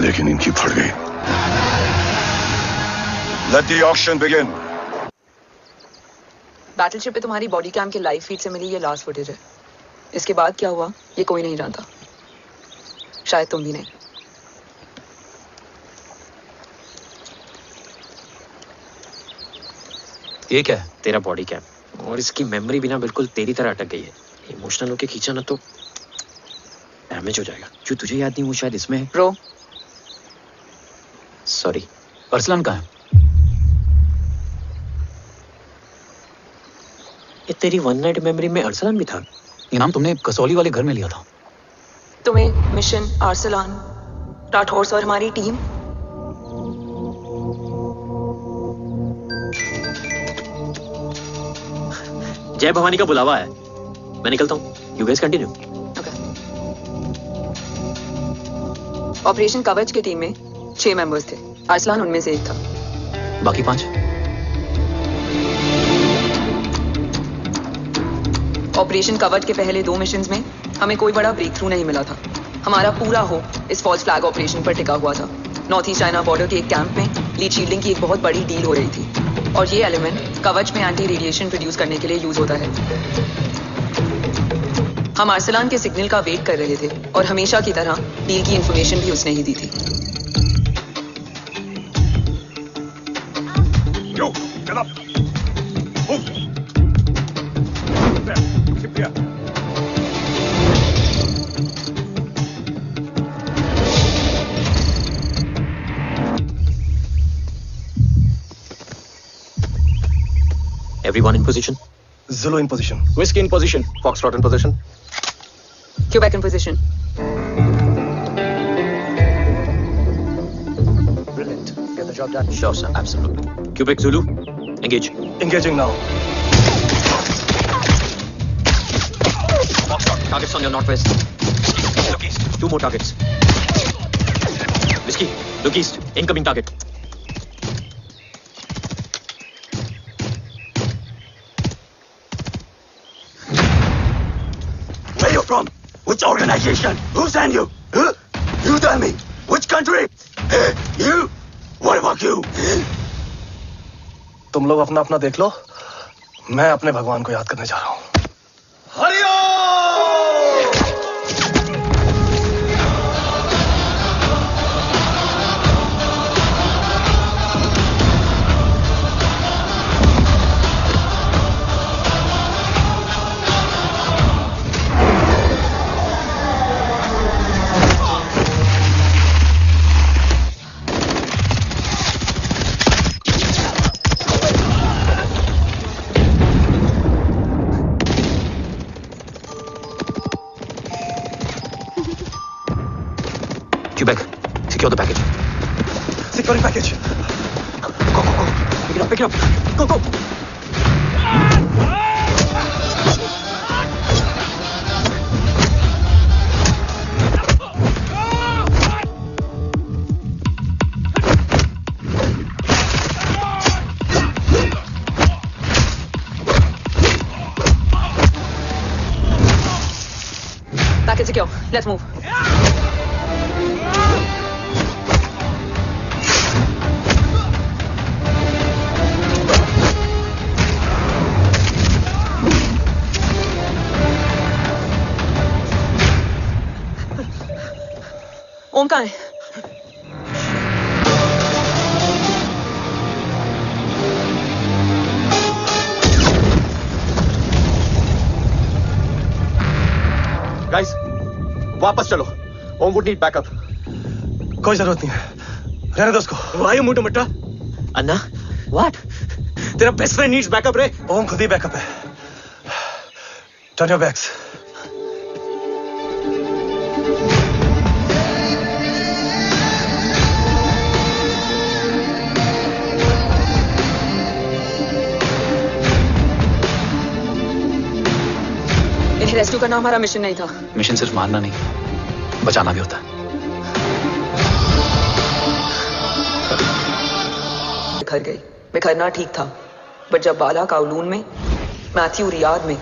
लेकिन इनकी फट गई। Let the auction begin. Battleship पे तुम्हारी body cam के लाइव फीड से मिली ये लास्ट फुटेज है। इसके बाद क्या हुआ ये कोई नहीं जानता, शायद तुम भी नहीं। ये क्या है? तेरा बॉडी कैम, और इसकी मेमोरी बिना बिल्कुल तेरी तरह अटक गई है। इमोशनल होके खींचा ना तो डैमेज हो जाएगा। जो तुझे याद नहीं वो शायद इसमें है। Bro sorry. अरसलान कहाँ है? ये तेरी वन नाइट मेमोरी में अरसलान भी था? ये नाम तुमने कसौली वाले घर में लिया था। तुम्हें मिशन अरसलान, राठौर और हमारी टीम। जय भवानी का बुलावा है, मैं निकलता हूँ। You guys continue. ऑपरेशन कवच की टीम में 6 मेंबर्स थे, अरसलान उनमें से एक था। बाकी 5? ऑपरेशन कवच के पहले 2 मिशंस में हमें कोई बड़ा ब्रेक थ्रू नहीं मिला था। हमारा पूरा होप इस फॉल्स फ्लैग ऑपरेशन पर टिका हुआ था। नॉर्थ ईस्ट चाइना बॉर्डर के एक कैंप में लीड शील्डिंग की एक बहुत बड़ी डील हो रही थी और ये एलिमेंट कवच में एंटी रेडिएशन प्रोड्यूस करने के लिए यूज होता है। हम अरसलान के सिग्नल का वेट कर रहे थे और हमेशा की तरह डील की इंफॉर्मेशन भी उसने ही दी थी। Yo, get up. Move. There. Keep here. Everyone in position? Zulu in position. Whiskey in position. Foxtrot in position. Quebec in position. Brilliant. Get the job done. Sure, sir. Absolutely. Quebec Zulu, engage. Engaging now. Foxtrot, targets on your northwest. Look east. 2 more targets. Whiskey, look east. Incoming target. Where you from? Which organization? Who sent you? Huh? You tell me. Which country? You? What about you? तुम लोग अपना अपना देख लो, मैं अपने भगवान को याद करने जा रहा हूँ। Quebec, secure the package. Securing package. Go, go, go. Pick it up, pick it up. Go, go. Package secure. Let's move. ओम कहाँ है? Guys, वापस चलो। ओम वुड नीड बैकअप। कोई जरूरत नहीं है, रहने दो उसको। Why you मुट्टा मुट्टा? अन्ना, what? तेरा बेस्ट फ्रेंड नीड्स बैकअप रे। ओम खुद ही बैकअप है। Turn your backs. रेस्क्यू करना हमारा मिशन नहीं था। मिशन सिर्फ मारना नहीं, बचाना भी होता है। बिखर गई। बिखरना ठीक था, बट जब बाला काउलून में, मैथ्यू रियाद में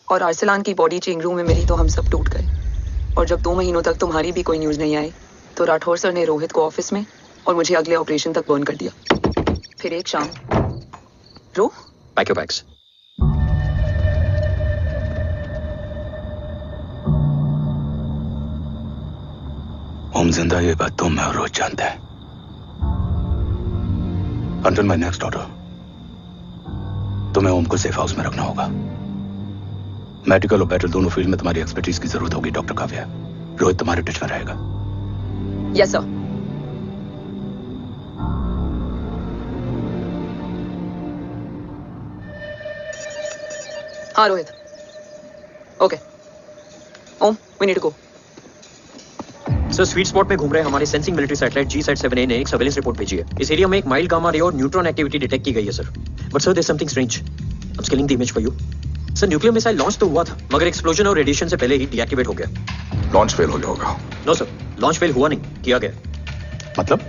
और अरसलान की बॉडी चेंज रूम में मिली तो हम सब टूट गए। और जब 2 महीनों तक तुम्हारी भी कोई न्यूज नहीं आई तो राठौर सर ने रोहित को ऑफिस में और मुझे अगले ऑपरेशन तक बर्न कर दिया। फिर एक शाम रो पैक योर बैग्स। ओम जिंदा, ये बात तुम मैं और रोज जानते हैं। Until my next order, तुम्हें ओम को सेफ हाउस में रखना होगा। मेडिकल और बैटल दोनों फील्ड में तुम्हारी एक्सपर्टीज की जरूरत होगी डॉक्टर काव्या। रोहित तुम्हारे टच में रहेगा। Yes sir. हाँ Rohit, okay Om, we need to go. Sir sweet spot में घूम रहे हमारे सेंसिंग मिलिट्री सैटेलाइट G-SAT-7A ने एक सर्वेलेंस रिपोर्ट भेजी है। इस एरिया में एक माइल्ड गामा रे और न्यूट्रॉन एक्टिविटी डिटेक्ट की गई है sir. But sir there is something strange. I am scaling the image for you. Sir nuclear missile launch तो हुआ था, मगर एक्सप्लोजन और रेडिएशन से पहले ही डीएक्टिवेट हो गया। लॉन्च फेल हो गया होगा। नो सर, लॉन्च फेल हुआ नहीं, किया गया। मतलब?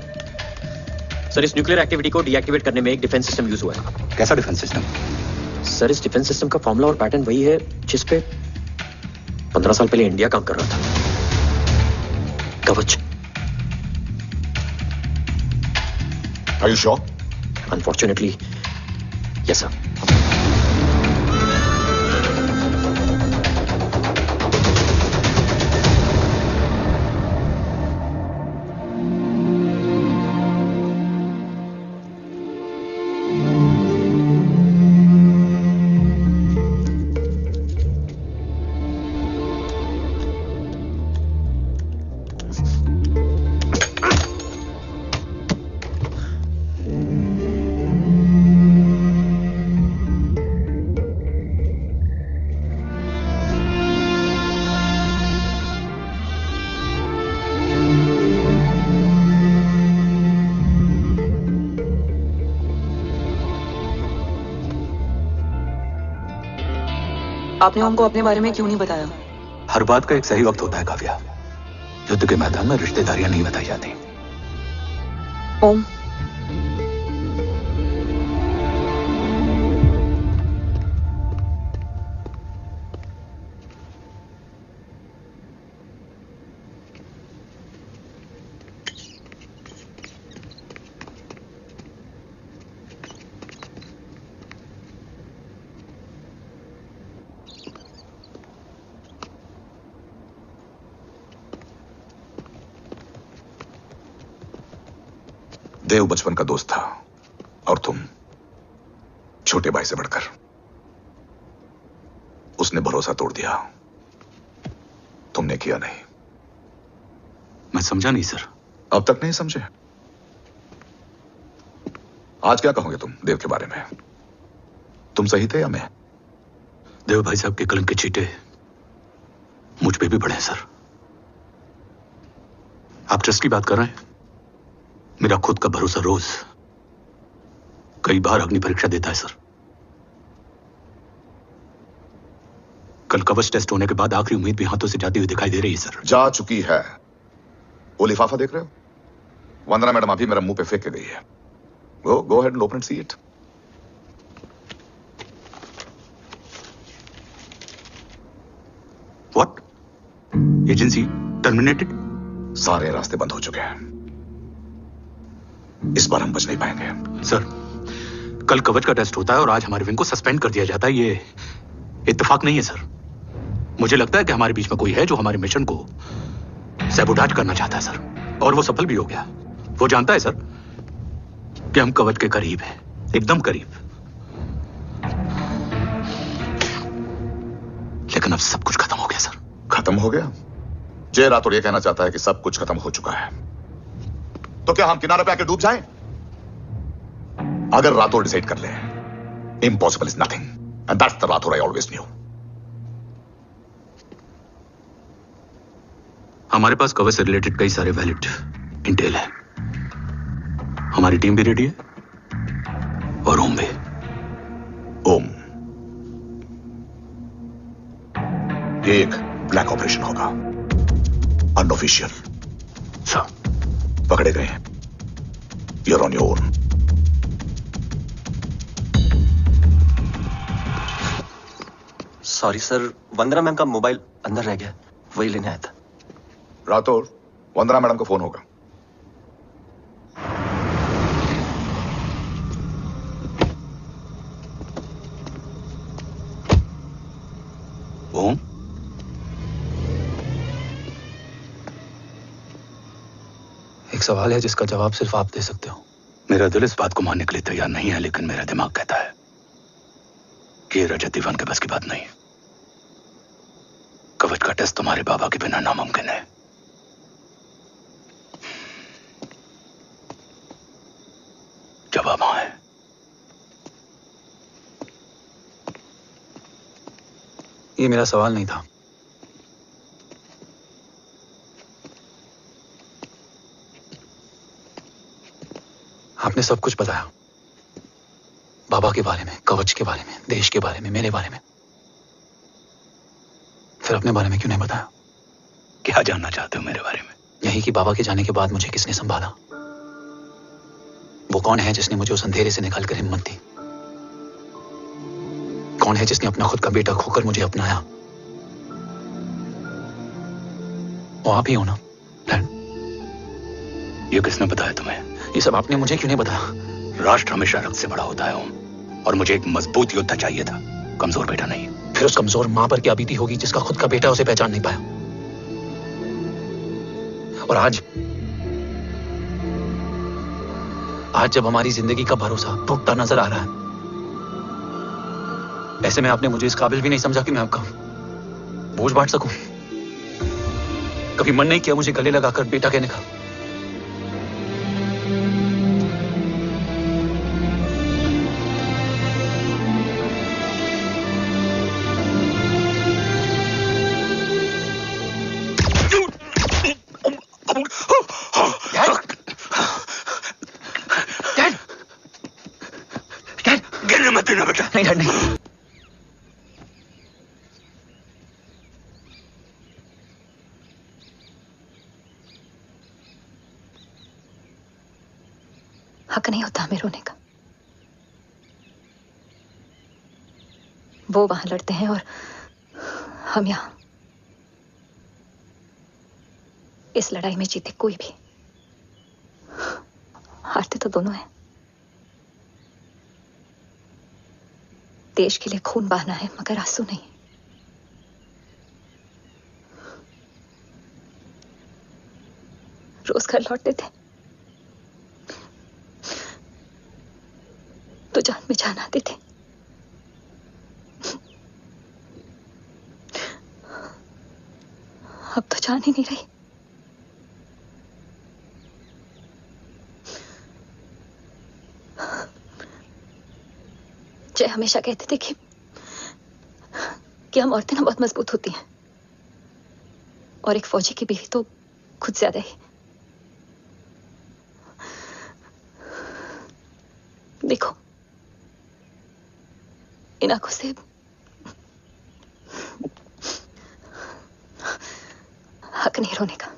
सर इस न्यूक्लियर एक्टिविटी को डीएक्टिवेट करने में एक डिफेंस सिस्टम यूज हुआ है। कैसा डिफेंस सिस्टम? सर इस डिफेंस सिस्टम का फॉर्मूला और पैटर्न वही है जिस पे 15 साल पहले इंडिया काम कर रहा था, कवच। Are you sure? Unfortunately, yes sir. आपने हमको अपने बारे में क्यों नहीं बताया? हर बात का एक सही वक्त होता है काव्या। युद्ध के मैदान में रिश्तेदारियां नहीं बताई जाती। ओम, देव बचपन का दोस्त था और तुम छोटे भाई से बढ़कर। उसने भरोसा तोड़ दिया, तुमने किया नहीं। मैं समझा नहीं सर। अब तक नहीं समझे? आज क्या कहोगे तुम देव के बारे में? तुम सही थे या मैं? देव भाई साहब के कलंक के चीटे मुझ पे भी पड़े हैं सर। आप ट्रस्ट की बात कर रहे हैं? मेरा खुद का भरोसा रोज कई बार अग्नि परीक्षा देता है सर। कल कवच टेस्ट होने के बाद आखिरी उम्मीद भी हाथों से जाती हुई दिखाई दे रही है सर। जा चुकी है। वो लिफाफा देख रहे हो? वंदना मैडम अभी मेरे मुंह पे फेंक के गई है। Go ahead and open and see it. What? Agency terminated? सारे रास्ते बंद हो चुके हैं। इस बार हम बच नहीं पाएंगे। सर कल कवच का टेस्ट होता है और आज हमारे विंग को सस्पेंड कर दिया जाता है। ये इत्तेफाक नहीं है सर। मुझे लगता है कि हमारे बीच में कोई है जो हमारे मिशन को सैबोटाज करना चाहता है सर, और वो सफल भी हो गया। वो जानता है सर कि हम कवच के करीब हैं, एकदम करीब। लेकिन अब सब कुछ खत्म हो गया सर। खत्म हो गया? जय राठौड़ ये कहना चाहता है कि सब कुछ खत्म हो चुका है। तो क्या हम किनारे पे आके डूब जाएं? अगर राठौड़ डिसाइड कर ले, impossible is nothing, and that's the Rathore I always new. हमारे पास कवच से रिलेटेड कई सारे वैलिड इंटेल है। हमारी टीम भी रेडी है और ओम भी। ओम, ये एक ब्लैक ऑपरेशन होगा, अनऑफिशियल। सर पकड़े गए, you're on your own. Sorry sir, Vandana ma'am का मोबाइल अंदर रह गया, वही लेने आया था। राठौड़, वंदना मैडम का फोन होगा। ओम, एक सवाल है जिसका जवाब सिर्फ आप दे सकते हो। मेरा दिल इस बात को मानने के लिए तैयार नहीं है, लेकिन मेरा दिमाग कहता है कि ये रजत दीवान के बस की बात नहीं है। कवच का टेस्ट तुम्हारे बाबा के बिना नामुमकिन है। जवाब हाँ है। ये मेरा सवाल नहीं था। आपने सब कुछ बताया, बाबा के बारे में, कवच के बारे में, देश के बारे में, मेरे बारे में। फिर अपने बारे में क्यों नहीं बताया? क्या जानना चाहते हो मेरे बारे में? यही कि बाबा के जाने के बाद मुझे किसने संभाला? वो कौन है जिसने मुझे उस अंधेरे से निकालकर हिम्मत दी? कौन है जिसने अपना खुद का बेटा खोकर मुझे अपनाया? वो आप ही हो ना, डैड? ये किसने बताया तुम्हें? ये सब आपने मुझे क्यों नहीं बताया? राष्ट्र हमेशा रक्त से बड़ा होता है ओम, और मुझे एक मजबूत योद्धा चाहिए था, कमजोर बेटा नहीं। फिर उस कमजोर मां पर क्या बीती होगी जिसका खुद का बेटा उसे पहचान नहीं पाया? और आज जब हमारी जिंदगी का भरोसा टूटता नजर आ रहा है, ऐसे में आपने मुझे इस काबिल भी नहीं समझा कि मैं आपका बोझ बांट सकूं। कभी मन नहीं किया मुझे गले लगाकर बेटा कहने का? नहीं डैड, नहीं। हक नहीं होता हमें रोने का। वो वहां लड़ते हैं और हम यहां। इस लड़ाई में जीते कोई भी, हारते तो दोनों हैं। देश के लिए खून बहाना है मगर आंसू नहीं। रोज घर लौटते थे तो जान में जान आते थे। अब तो जान ही नहीं रही। जय हमेशा कहते थे कि हम औरतें ना बहुत मजबूत होती हैं, और एक फौजी की बीवी तो खुद ज्यादा ही। देखो, इन आंखों से हक नहीं रोने का।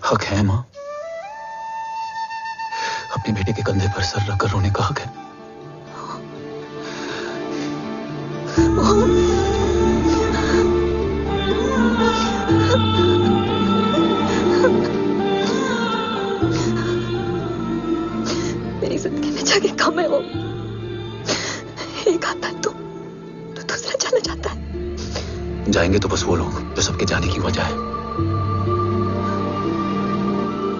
हक है मां, अपने बेटे के कंधे पर सर रखकर रोने का हक है। मेरी जिंदगी में जगह कम है। वो एक आता है तो दूसरा चला जाता है। जाएंगे तो बस वो लोग जो सबके जाने की वजह है।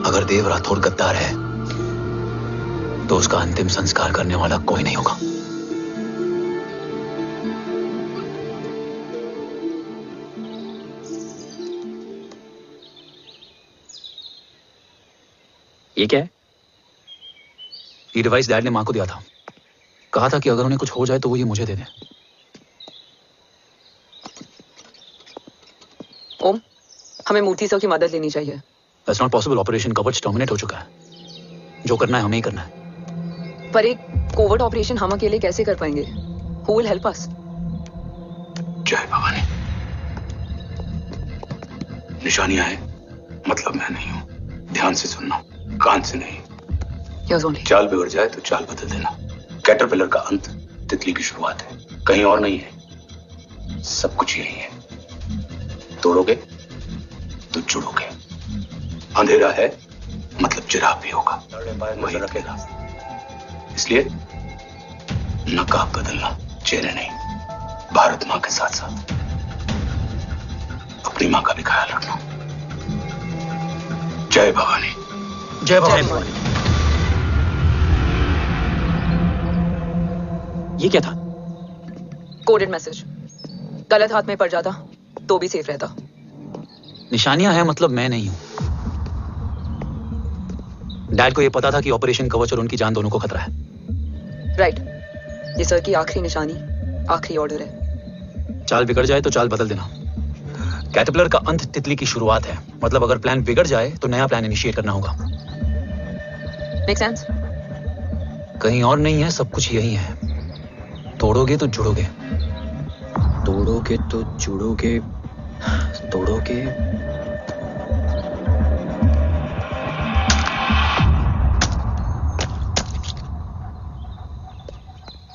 अगर देव राठौर गद्दार है तो उसका अंतिम संस्कार करने वाला कोई नहीं होगा। ये क्या है? ये डिवाइस डैड ने मां को दिया था। कहा था कि अगर उन्हें कुछ हो जाए तो वो ये मुझे दे दें। ओम, हमें मूर्ति सर की मदद लेनी चाहिए। That's not possible. ऑपरेशन कवच टर्मिनेट हो चुका है। जो करना है हमें ही करना है। पर एक कोवर्ट ऑपरेशन हम अकेले कैसे कर पाएंगे? Who will help us? जय भवानी। निशानियां है, मतलब मैं नहीं हूं। ध्यान से सुनना, कान से नहीं। चाल बिगड़ जाए तो चाल बदल देना। कैटरपिलर का अंत तितली की शुरुआत है, कहीं और नहीं है। सब कुछ यही है। तोड़ोगे तो जुड़ोगे। अंधेरा है मतलब चिराग भी होगा, वही रखेगा। इसलिए नकाब बदलना, चेहरे नहीं। भारत मां के साथ साथ अपनी मां का भी ख्याल रखना। जय भवानी। जय भवानी। ये क्या था? Coded message. गलत हाथ में पड़ जाता तो भी सेफ रहता। निशानियां हैं मतलब मैं नहीं हूं। डैड को यह पता था कि ऑपरेशन कवच और उनकी जान दोनों को खतरा है। राइट। ये सर की आखिरी निशानी, आखिरी ऑर्डर है। चाल बिगड़ जाए तो चाल बदल देना। कैटरपिलर का अंत तितली की शुरुआत है। मतलब अगर प्लान बिगड़ जाए तो नया प्लान इनिशिएट करना होगा। Make sense? कहीं और नहीं है, सब कुछ यही है। तोड़ोगे तो जुड़ोगे, तोड़ोगे तो जुड़ोगे, तोड़ोगे।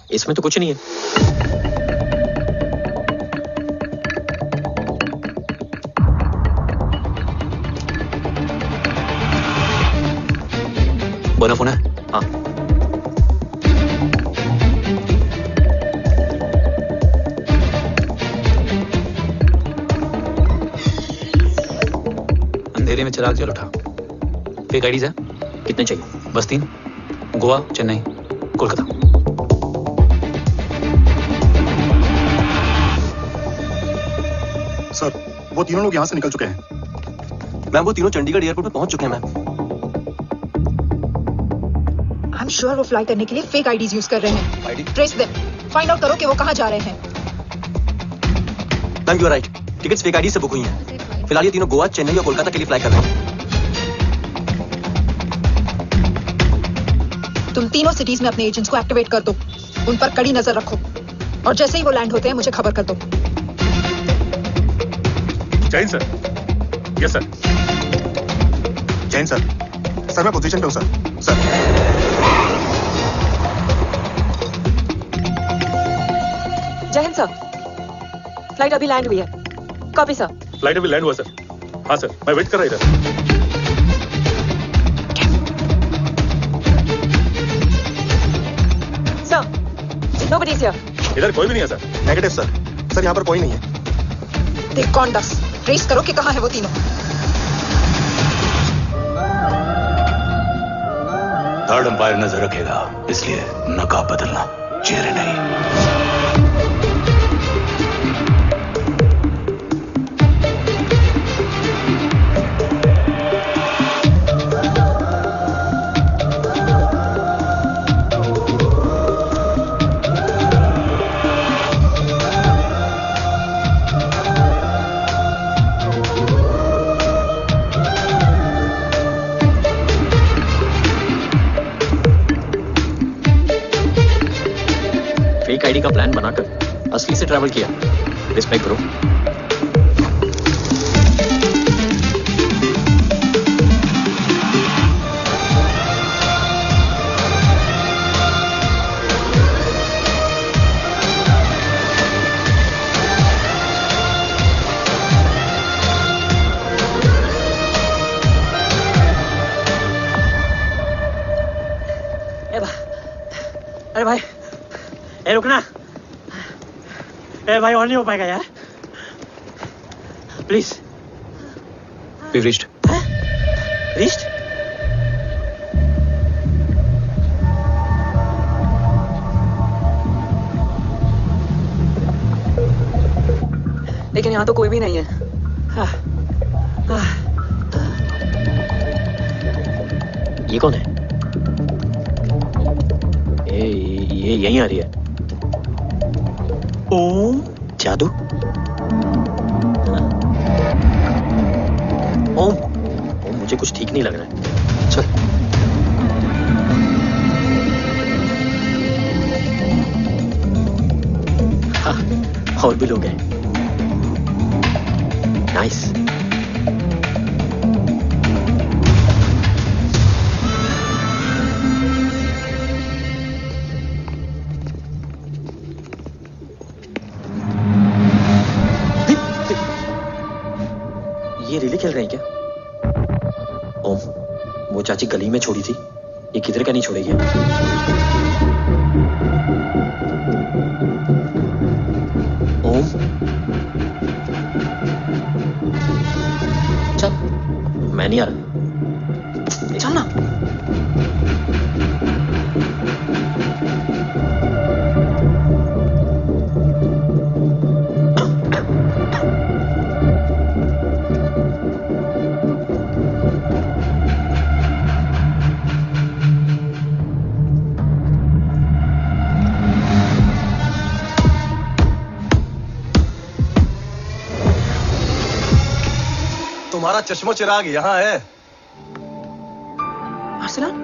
इसमें तो कुछ नहीं है। बोना फोन है? हाँ। अंधेरे में चिराग जल उठा। फेक आईडीज है? कितने चाहिए? बस 3। गोवा, चेन्नई, कोलकाता। सर, वो तीनों लोग यहाँ से निकल चुके हैं। मैम, वो तीनों चंडीगढ़ एयरपोर्ट पे पहुंच चुके हैं मैम। आई एम श्योर वो फ्लाई करने के लिए फेक आईडीज यूज कर रहे हैं। ट्रेस देम, फाइंड आउट करो कि वो कहाँ जा रहे हैं। Ma'am, you are right. Tickets fake ID से बुक हुई हैं। फिलहाल ये तीनों गोवा, चेन्नई और कोलकाता के लिए फ्लाई कर रहे हैं। तुम तीनों सिटीज में अपने एजेंट्स को एक्टिवेट कर दो। उन पर कड़ी नजर रखो और जैसे ही वो लैंड होते हैं मुझे खबर कर दो। Jain sir. Yes sir. Jain sir. Sir मैं पोजीशन पे हूँ सर। सर। जय हिंद सर, फ्लाइट अभी लैंड हुई है। Copy sir. फ्लाइट अभी लैंड हुआ सर। हाँ सर, मैं वेट कर रहा इधर। Nobody's here. इधर कोई भी नहीं है सर। Negative sir. सर यहाँ पर कोई नहीं है। देख कौन दस, ट्रेस करो कि कहाँ है वो तीनों। थर्ड अंपायर नजर रखेगा, इसलिए नकाब बदलना, चेहरे नहीं। आईडी का प्लान बनाकर असली से ट्रैवल किया। रिस्पेक्ट करो। अरे भाई, ए रुकना। ए भाई, और नहीं हो पाएगा यार, प्लीज। We've reached. Reached? लेकिन यहाँ तो कोई भी नहीं है। ये कौन है? ये यहीं आ रही है। ओम जादू। ओम मुझे कुछ ठीक नहीं लग रहा है। चल। हाँ, और भी लोग हैं। नाइस। ये रिले खेल रहे हैं क्या? ओम, वो चाची गली में छोड़ी थी, ये किधर का नहीं छोड़ेगी। ओम, चल, मैं नहीं आ रहा। चल ना। तुम्हारा चश्मो चिराग यहाँ है। Arsalan,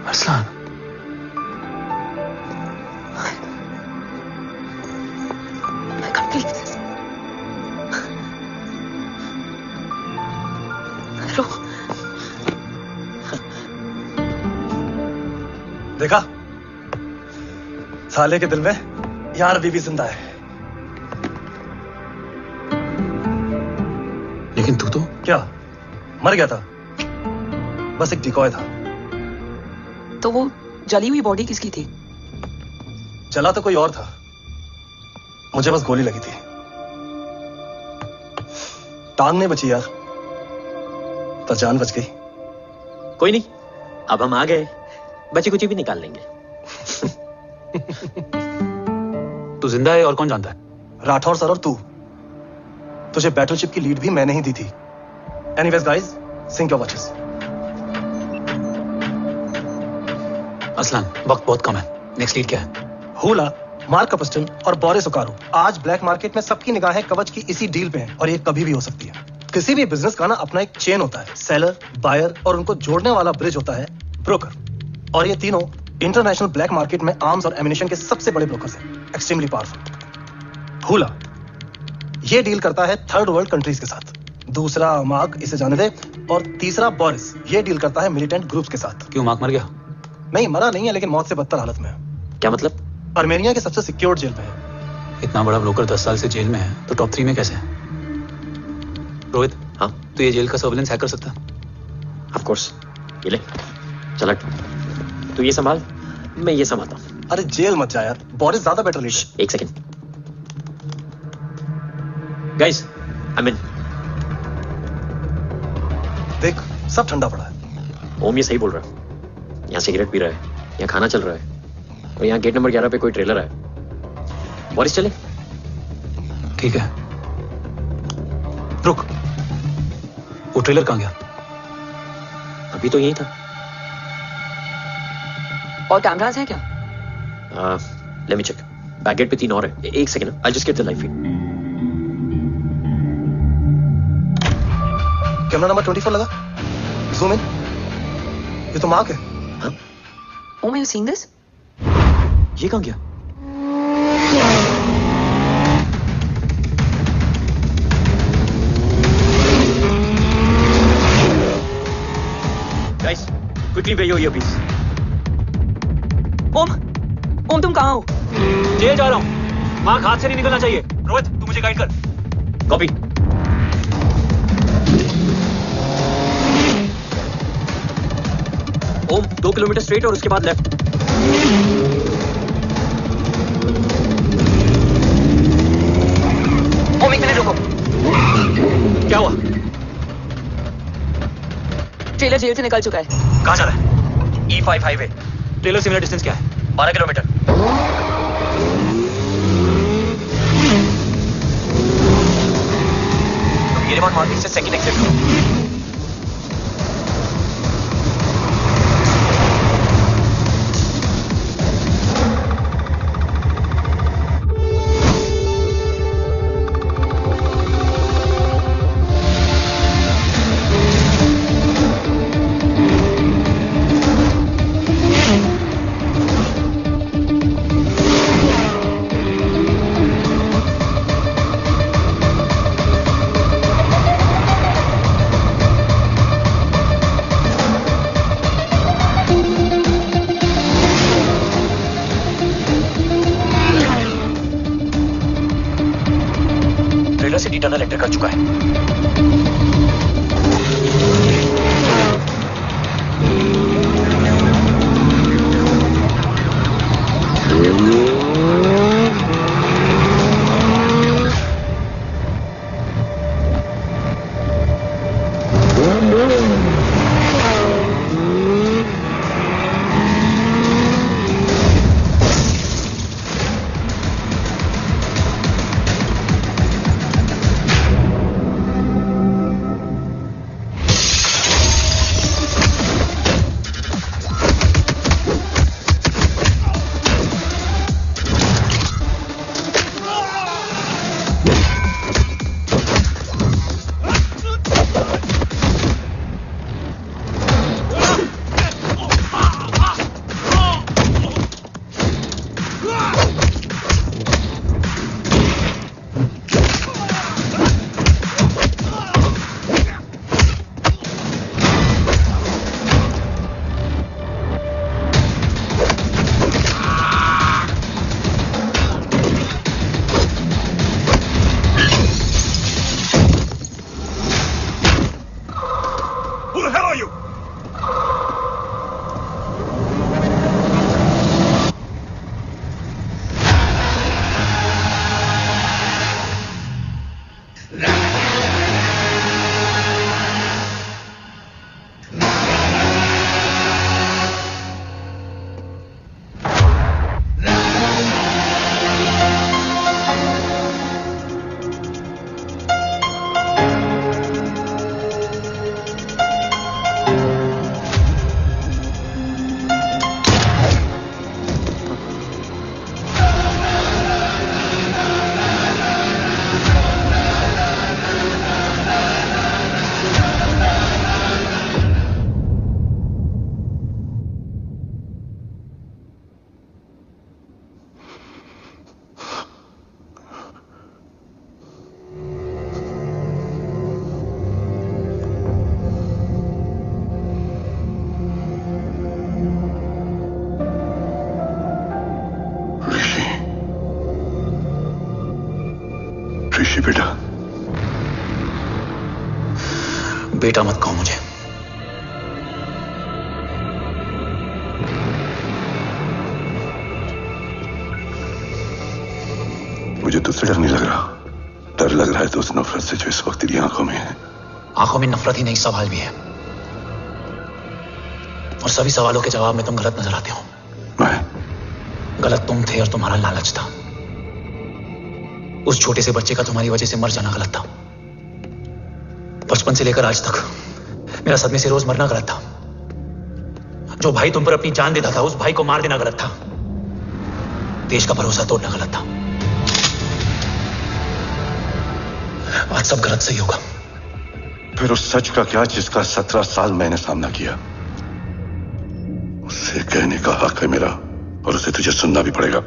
Arsalan, I can't believe this. Hello, देखा, साले के दिल में यार बीबी जिंदा है। लेकिन तू तो क्या मर गया था? बस एक डिकॉय था। तो वो जली हुई बॉडी किसकी थी? चला तो कोई और था, मुझे बस गोली लगी थी। टांग नहीं बची यार, तो जान बच गई। कोई नहीं, अब हम आ गए, बची कुची भी निकाल लेंगे। तू जिंदा है और कौन जानता है? राठौर सर और तू। तुझे बैटलशिप की लीड भी मैंने ही दी थी। Anyways guys, sync your watches. Aslan, वक्त बहुत कम है, नेक्स्ट लीड क्या है? हुला, मार्क कपस्टन और बोरिस ओकारो। आज ब्लैक मार्केट में सबकी निगाहें कवच की इसी डील पे हैं और ये कभी भी हो सकती है। किसी भी बिजनेस का ना अपना एक चेन होता है, सेलर, बायर और उनको जोड़ने वाला ब्रिज होता है ब्रोकर। और ये तीनों इंटरनेशनल ब्लैक मार्केट में आर्म्स और एमिनेशन के सबसे बड़े ब्रोकर्स हैं, एक्सट्रीमली पावरफुल। हुला ये डील करता है थर्ड वर्ल्ड कंट्रीज के साथ। दूसरा मार्क, इसे जाने दे। और तीसरा बोरिस, ये डील करता है मिलिटेंट ग्रुप्स के साथ। क्यों, मार्क मर गया? नहीं, मरा नहीं है, लेकिन मौत से बदतर हालत में है। क्या मतलब? आर्मेनिया के सबसे सिक्योर्ड जेल में है। इतना बड़ा ब्रोकर 10 साल से जेल में है, तो टॉप 3 में कैसे है? रोहित, हाँ, तो ये जेल का सर्विलेंस हैक कर सकता है? Of course. ये ले, चल तू ये संभाल, मैं ये संभालता हूँ। अरे जेल मत जा यार, बोरिस ज्यादा बेटर लीडर। एक सेकंड गाइस, आई मीन देख, सब ठंडा पड़ा है। ओम ये सही बोल रहा है। यहाँ सिगरेट पी रहा है, यहाँ खाना चल रहा है, और यहाँ गेट नंबर 11 पे कोई ट्रेलर है। बोरिस चले? ठीक है, रुक, वो ट्रेलर कहाँ गया? अभी तो यही था। और कैमरास हैं क्या? Let me check. Back gate पे 3 और है। एक second, I just get the live feed. Camera number 24 लगा, जूम इन। ये तो मार्क है। हाँ? Om, you seeing this? ये कहाँ गया? गाइस, क्विकली पे यो ईयरपीस। ओम, तुम कहाँ हो? जेल जा रहा हूँ, मार्क हाथ से नहीं निकलना चाहिए। रोहित, तू मुझे गाइड कर। कॉपी। ओम, 2 किलोमीटर स्ट्रेट और उसके बाद लेफ्ट। ओम, 1 मिनट रुको। क्या हुआ? ट्रेलर जेल से निकल चुका है। कहाँ जा रहा है? E5 highway. ट्रेलर से मेरा डिस्टेंस क्या है? 12 किलोमीटर। येरेवान मार्केट से सेकंड एग्जिट लो। सिटी टनल एंटर कर चुका है। बेटा मत कहो मुझे। मुझे तुझसे डर नहीं लग रहा, डर लग रहा है तो उस नफरत से जो इस वक्त तेरी आंखों में है। आंखों में नफरत ही नहीं, सवाल भी है, और सभी सवालों के जवाब में तुम गलत नजर आते हो। गलत तुम थे और तुम्हारा लालच था। उस छोटे से बच्चे का तुम्हारी वजह से मर जाना गलत था। बचपन से लेकर आज तक मेरा सदमे से रोज मरना गलत था। जो भाई तुम पर अपनी जान देता था उस भाई को मार देना गलत था। देश का भरोसा तोड़ना गलत था। आज सब गलत सही होगा। फिर उस सच का क्या जिसका 17 साल मैंने सामना किया? उसे कहने का हक है मेरा, और उसे तुझे सुनना भी पड़ेगा।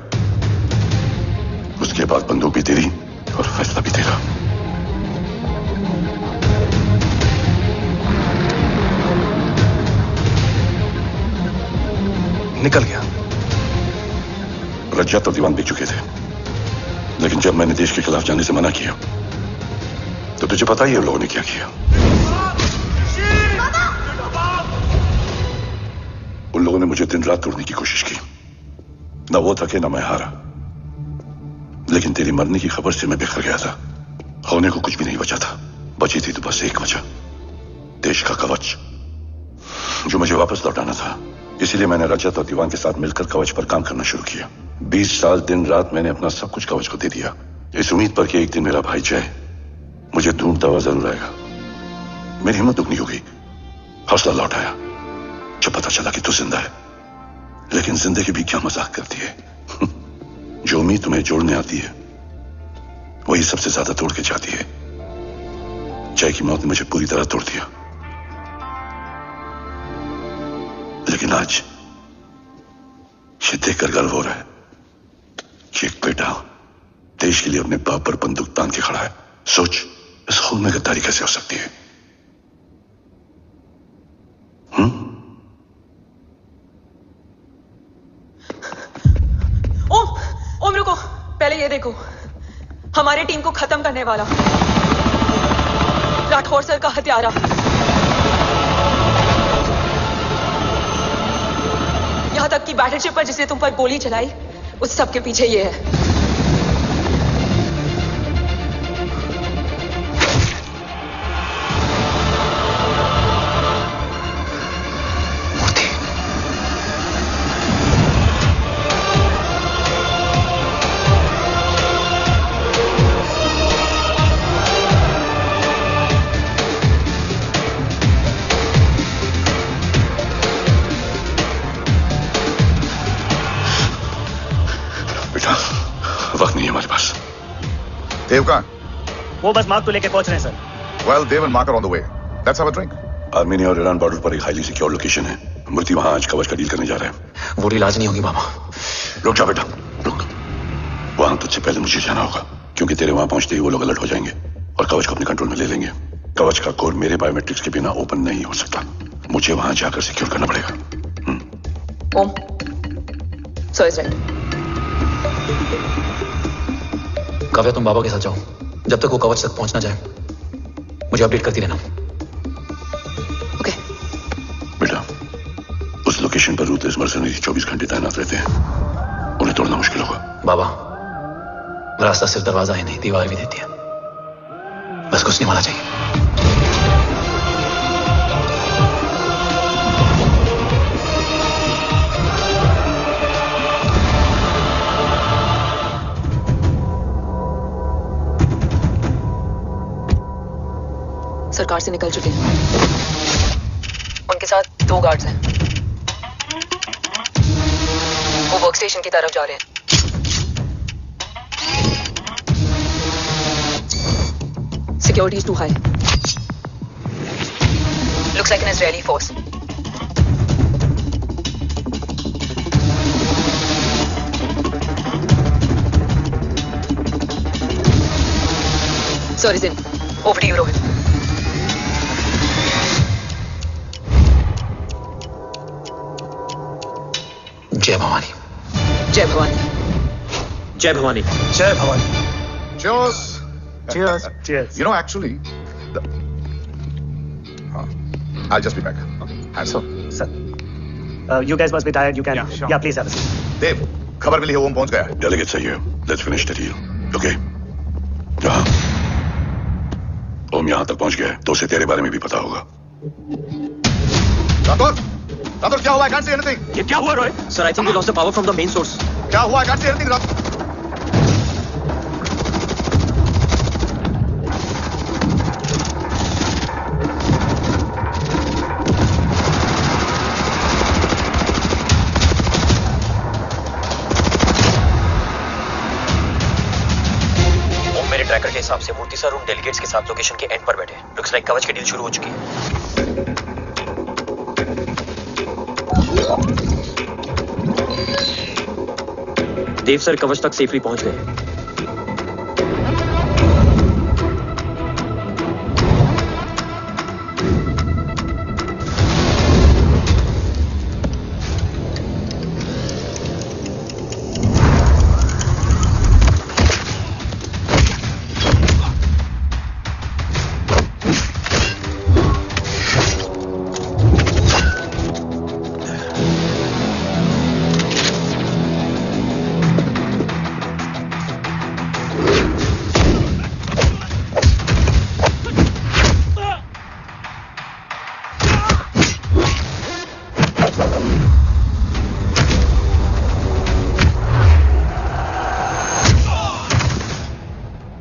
उसके बाद बंदूक भी तेरी और फैसला भी तेरा। निकल गया। रज्जात और दीवान बिक चुके थे, लेकिन जब मैंने देश के खिलाफ जाने से मना किया तो तुझे पता ही है लोगों ने क्या किया। उन लोगों ने मुझे दिन रात तोड़ने की कोशिश की। ना वो थके ना मैं हारा, लेकिन तेरी मरने की खबर से मैं बिखर गया था। होने को कुछ भी नहीं बचा था। बची थी तो बस एक वजह, देश का कवच जो मुझे वापस लौटाना था। इसीलिए मैंने रजत और दीवान के साथ मिलकर कवच पर काम करना शुरू किया। 20 साल दिन रात मैंने अपना सब कुछ कवच को दे दिया, इस उम्मीद पर कि एक दिन मेरा भाई जय मुझे ढूंढता हुआ जरूर आएगा। मेरी हिम्मत दुगनी हो गई, हौसला लौट आया जब पता चला कि तू जिंदा है। लेकिन जिंदगी भी क्या मजाक करती है। जो उम्मीद तुम्हें जोड़ने आती है वही सबसे ज्यादा तोड़ के जाती है। जय की मौत ने मुझे पूरी तरह तोड़ दिया, लेकिन आज ये देखकर गर्व हो रहा है कि एक बेटा देश के लिए अपने बाप पर बंदूक तान के खड़ा है। सोच, इस खून में गद्दारी कैसे हो सकती है? ओम रुको, पहले ये देखो, हमारी टीम को खत्म करने वाला राठौर सर का हत्यारा। यहां तक कि बैटलशिप पर जिसने तुम पर गोली चलाई उस सब के पीछे ये है। वक्त नहीं है हमारे पास। देव कहां? वो बस मार्क 2 लेके पहुंच रहे हैं sir. Well, Dev and Mark are on the way. Let's have a drink. Armenia और ईरान बॉर्डर पर एक हाईली सिक्योर लोकेशन है। मूर्ति वहां आज कवच का डील करने जा रहे हैं। वो डील आज नहीं होगी मामा। रुक जा बेटा, रुक। वहां तुझसे पहले मुझे जाना होगा, क्योंकि तेरे वहां पहुंचते ही वो लोग अलर्ट हो जाएंगे और कवच को अपने कंट्रोल में ले लेंगे। कवच का कोड मेरे बायोमेट्रिक्स के बिना ओपन नहीं हो सकता। मुझे वहां जाकर सिक्योर करना पड़ेगा। ओम, सो इज राइट। काव्या, तुम बाबा के साथ जाओ। जब तक वो कवच तक पहुंच ना जाए मुझे अपडेट करती रहना। ओके। बेटा, उस लोकेशन पर रूथलेस मर्सनरी 24 घंटे तैनात रहते हैं। उन्हें तोड़ना मुश्किल होगा। बाबा, रास्ता सिर्फ दरवाजा ही नहीं, दीवार भी देती है। बस घुसने वाला चाहिए। सरकार से निकल चुके हैं। उनके साथ 2 गार्ड्स हैं। वो वर्क स्टेशन की तरफ जा रहे हैं। Security is too high. Looks like an Israeli force. Sir is in. Over to you, Rohit. जय भवानी। जय भवानी। जय भवानी। जय Bhavani. Cheers. Cheers. Cheers. You know, actually, I'll just be back. So, sir, you guys must be tired. You can, yeah, please have a seat. देव, खबर मिली है ओम पहुंच गया है. Delegate सही है. Let's finish the deal. Okay? हाँ. ओम यहाँ तक पहुंच गया है, तो उसे तेरे बारे में भी पता होगा. राठौर, क्या हुआ? I can't see anything. ये क्या हुआ Roy? Sir, I think we lost the power from the main source. क्या हुआ? I can't see anything. Tracker के हिसाब से मूर्ति सर उन डेलीगेट्स के साथ लोकेशन के एंड पर बैठे. लुक्स लाइक कवच की डील शुरू हो चुकी है. देव सर कवच तक सेफली पहुंच गए.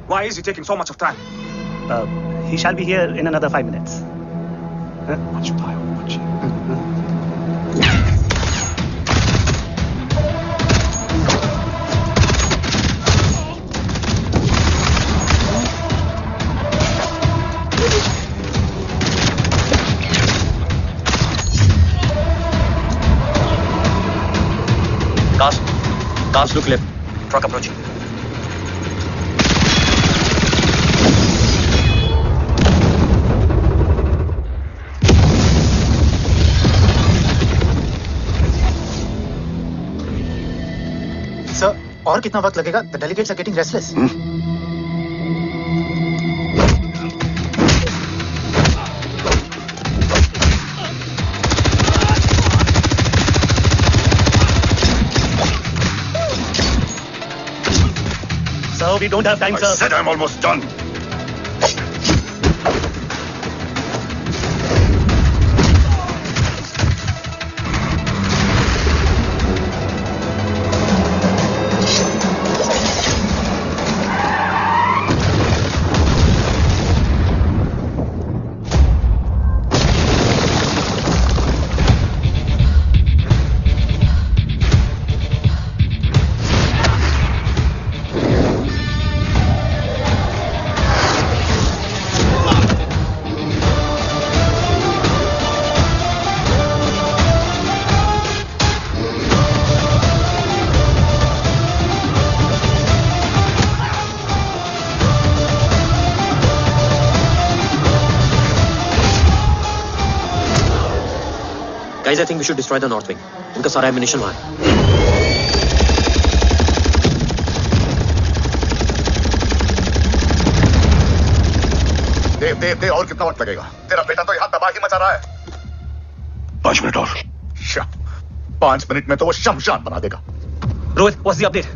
Why is he taking so much of time? He shall be here in another 5 minutes. Cast, look left. Truck approaching. और कितना वक्त लगेगा? The delegates are getting restless. Sir, we don't have time, sir. I said I'm almost done. Guys, I think we should destroy the north wing. उनका सारा ammunition वहाँ है. देव, और कितना वक्त लगेगा? तेरा बेटा तो यहाँ तबाही मचा रहा है. 5 मिनट और. 5 मिनट में तो वो शमशान बना देगा. Rohit, what's the update?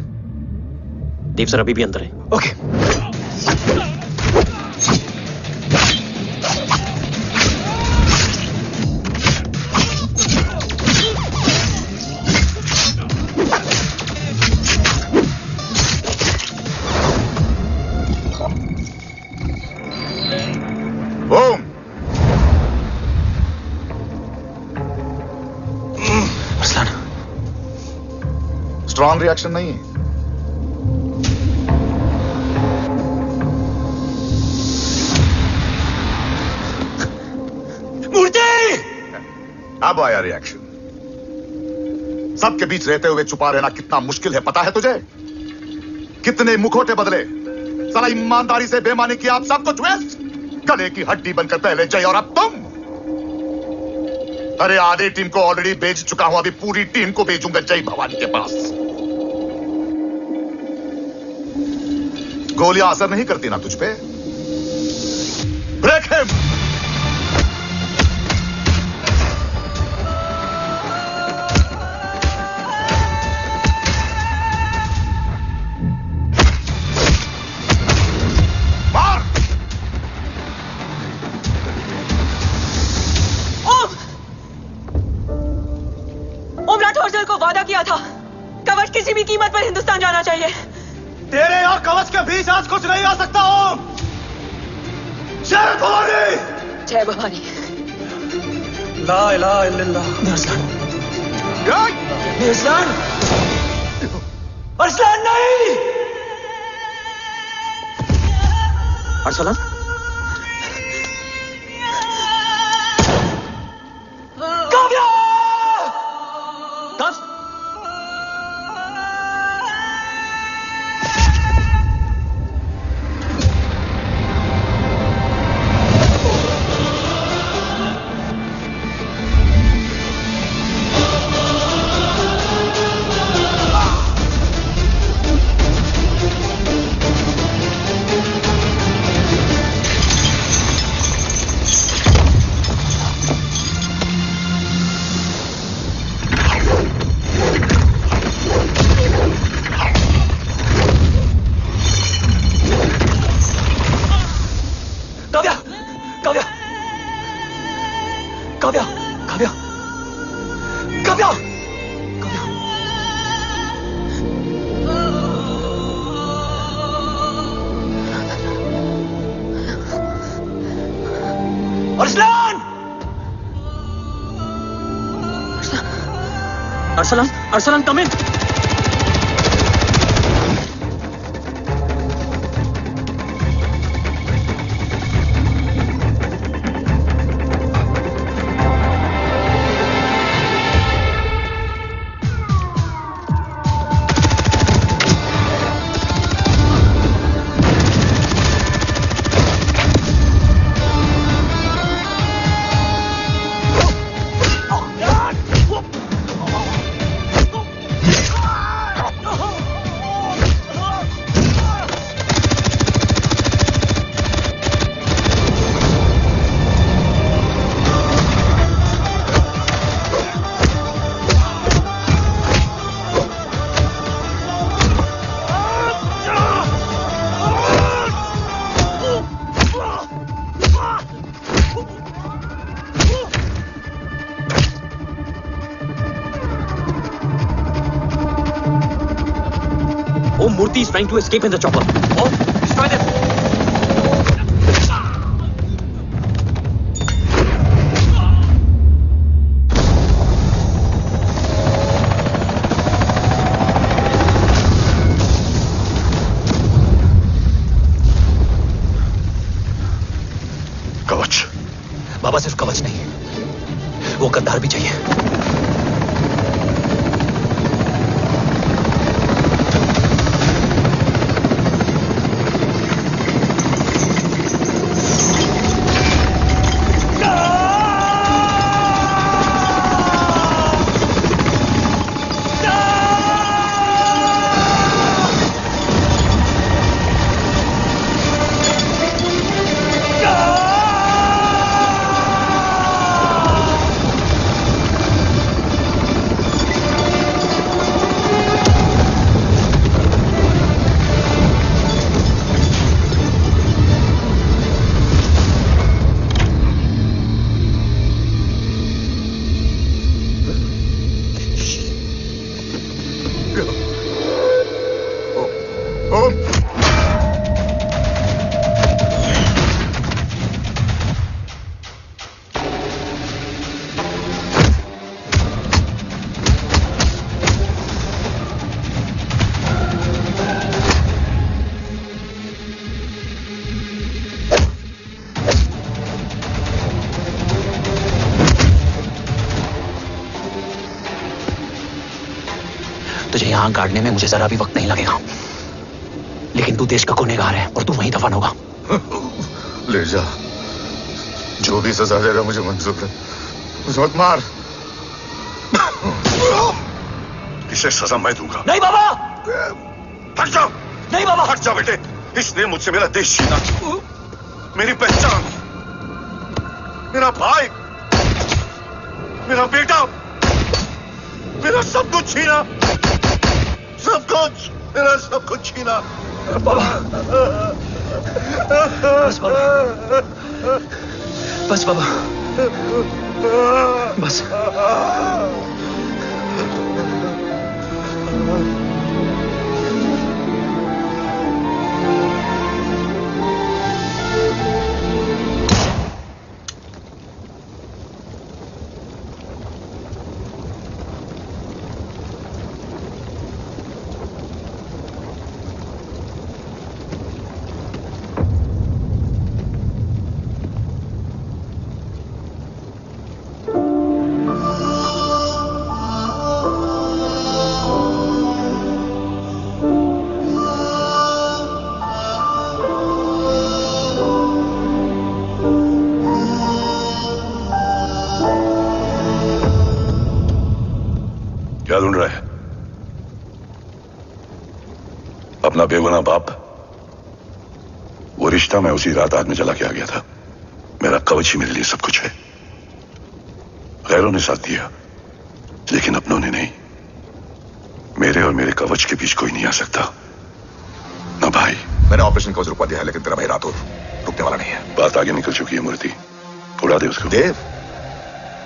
Dev sir अभी भी अंदर है. Okay. स्ट्रॉन्ग रिएक्शन नहीं है. मूर्ति! अब आया रिएक्शन. सबके बीच रहते हुए छुपा रहना कितना मुश्किल है पता है तुझे? कितने मुखौटे बदले. साला ईमानदारी से बेमानी किया आप सबको ट्विस्ट. गले की हड्डी बनकर पहले जय और अब तुम. अरे आधे टीम को ऑलरेडी बेच चुका हूं, अभी पूरी टीम को भेजूंगा जय भवानी के पास. गोलियां असर नहीं करती ना तुझ पे. Break him. कीमत पर हिंदुस्तान जाना चाहिए। तेरे और कवच के बीच आज कुछ नहीं आ सकता हूं। जय भवानी। जय भवानी। ला इलाहा इल्लल्लाह। अरसलान, अरसलान नहीं। Arsalan, Kavya, Arsalan, come in. Murthy is trying to escape in the chopper. Oh, destroy them! कवच। बाबा सिर्फ कवच नहीं, वो गद्दार भी चाहिए। तुझे यहां गाड़ने में मुझे जरा भी वक्त नहीं लगेगा, लेकिन तू देश का गुनहगार है और तू वहीं दफन होगा। ले जा, जो भी सजा देगा मुझे मंजूर है, मुझे मत मार। इसे सजा मैं दूंगा। नहीं बाबा, हट जाओ। नहीं बाबा, हट जाओ बेटे। इसने मुझसे मेरा देश छीना, मेरी पहचान, मेरा भाई, मेरा बेटा, मेरा सब कुछ छीना, सब कुछ, मेरा सब कुछ छीना। बाबा, बस बाबा, बस बाबा, बस। क्या ढूंढ रहा है? अपना बेगुनाह बाप। वो रिश्ता मैं उसी रात आग में जला के आ गया था। मेरा कवच ही मेरे लिए सब कुछ है। गैरों ने साथ दिया, लेकिन अपनों ने नहीं। मेरे और मेरे कवच के बीच कोई नहीं आ सकता। ना भाई। मैंने ऑपरेशन कवच रुकवा दिया है, लेकिन तेरा भाई रातों रुकने वाला नहीं है। बात आगे निकल चुकी है मूर्ति। उड़ा दे उसको। देव,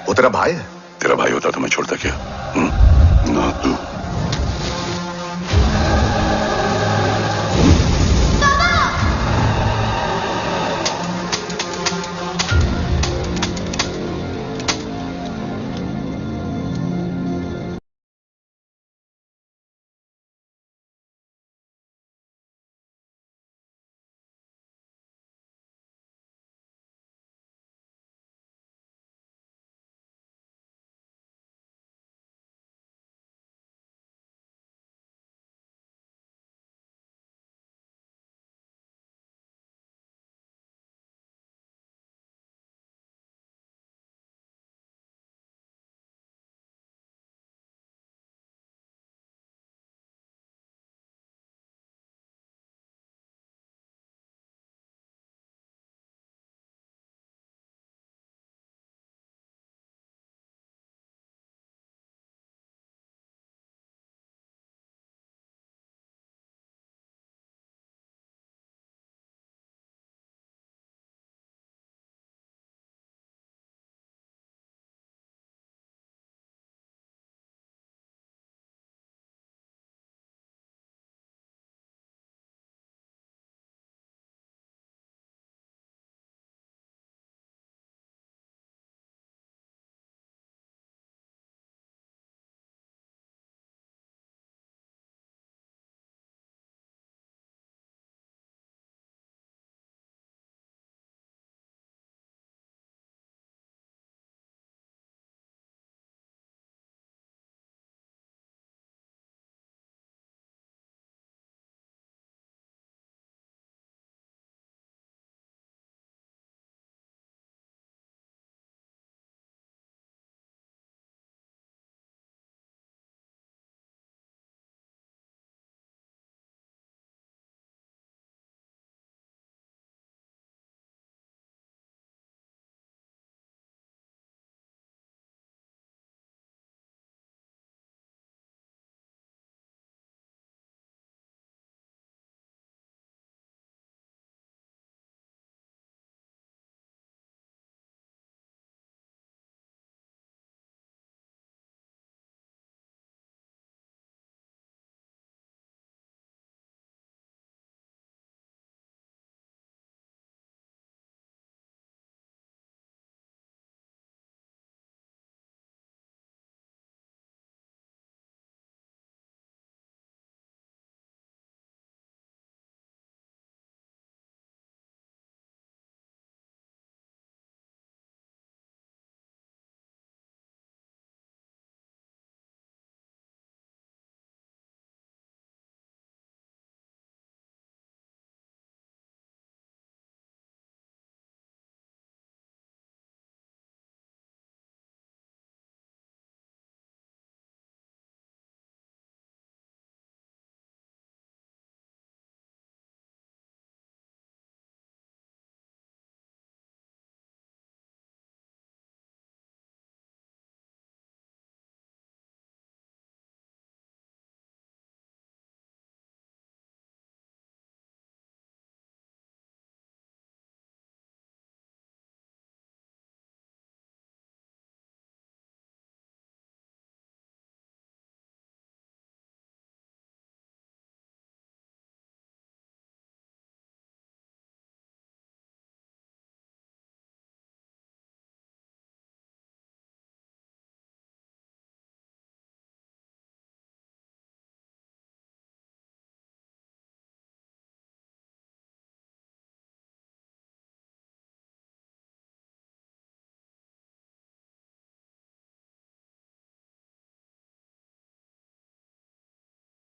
वो तेरा भाई है। तेरा भाई होता तो मैं छोड़ता क्या? ना तू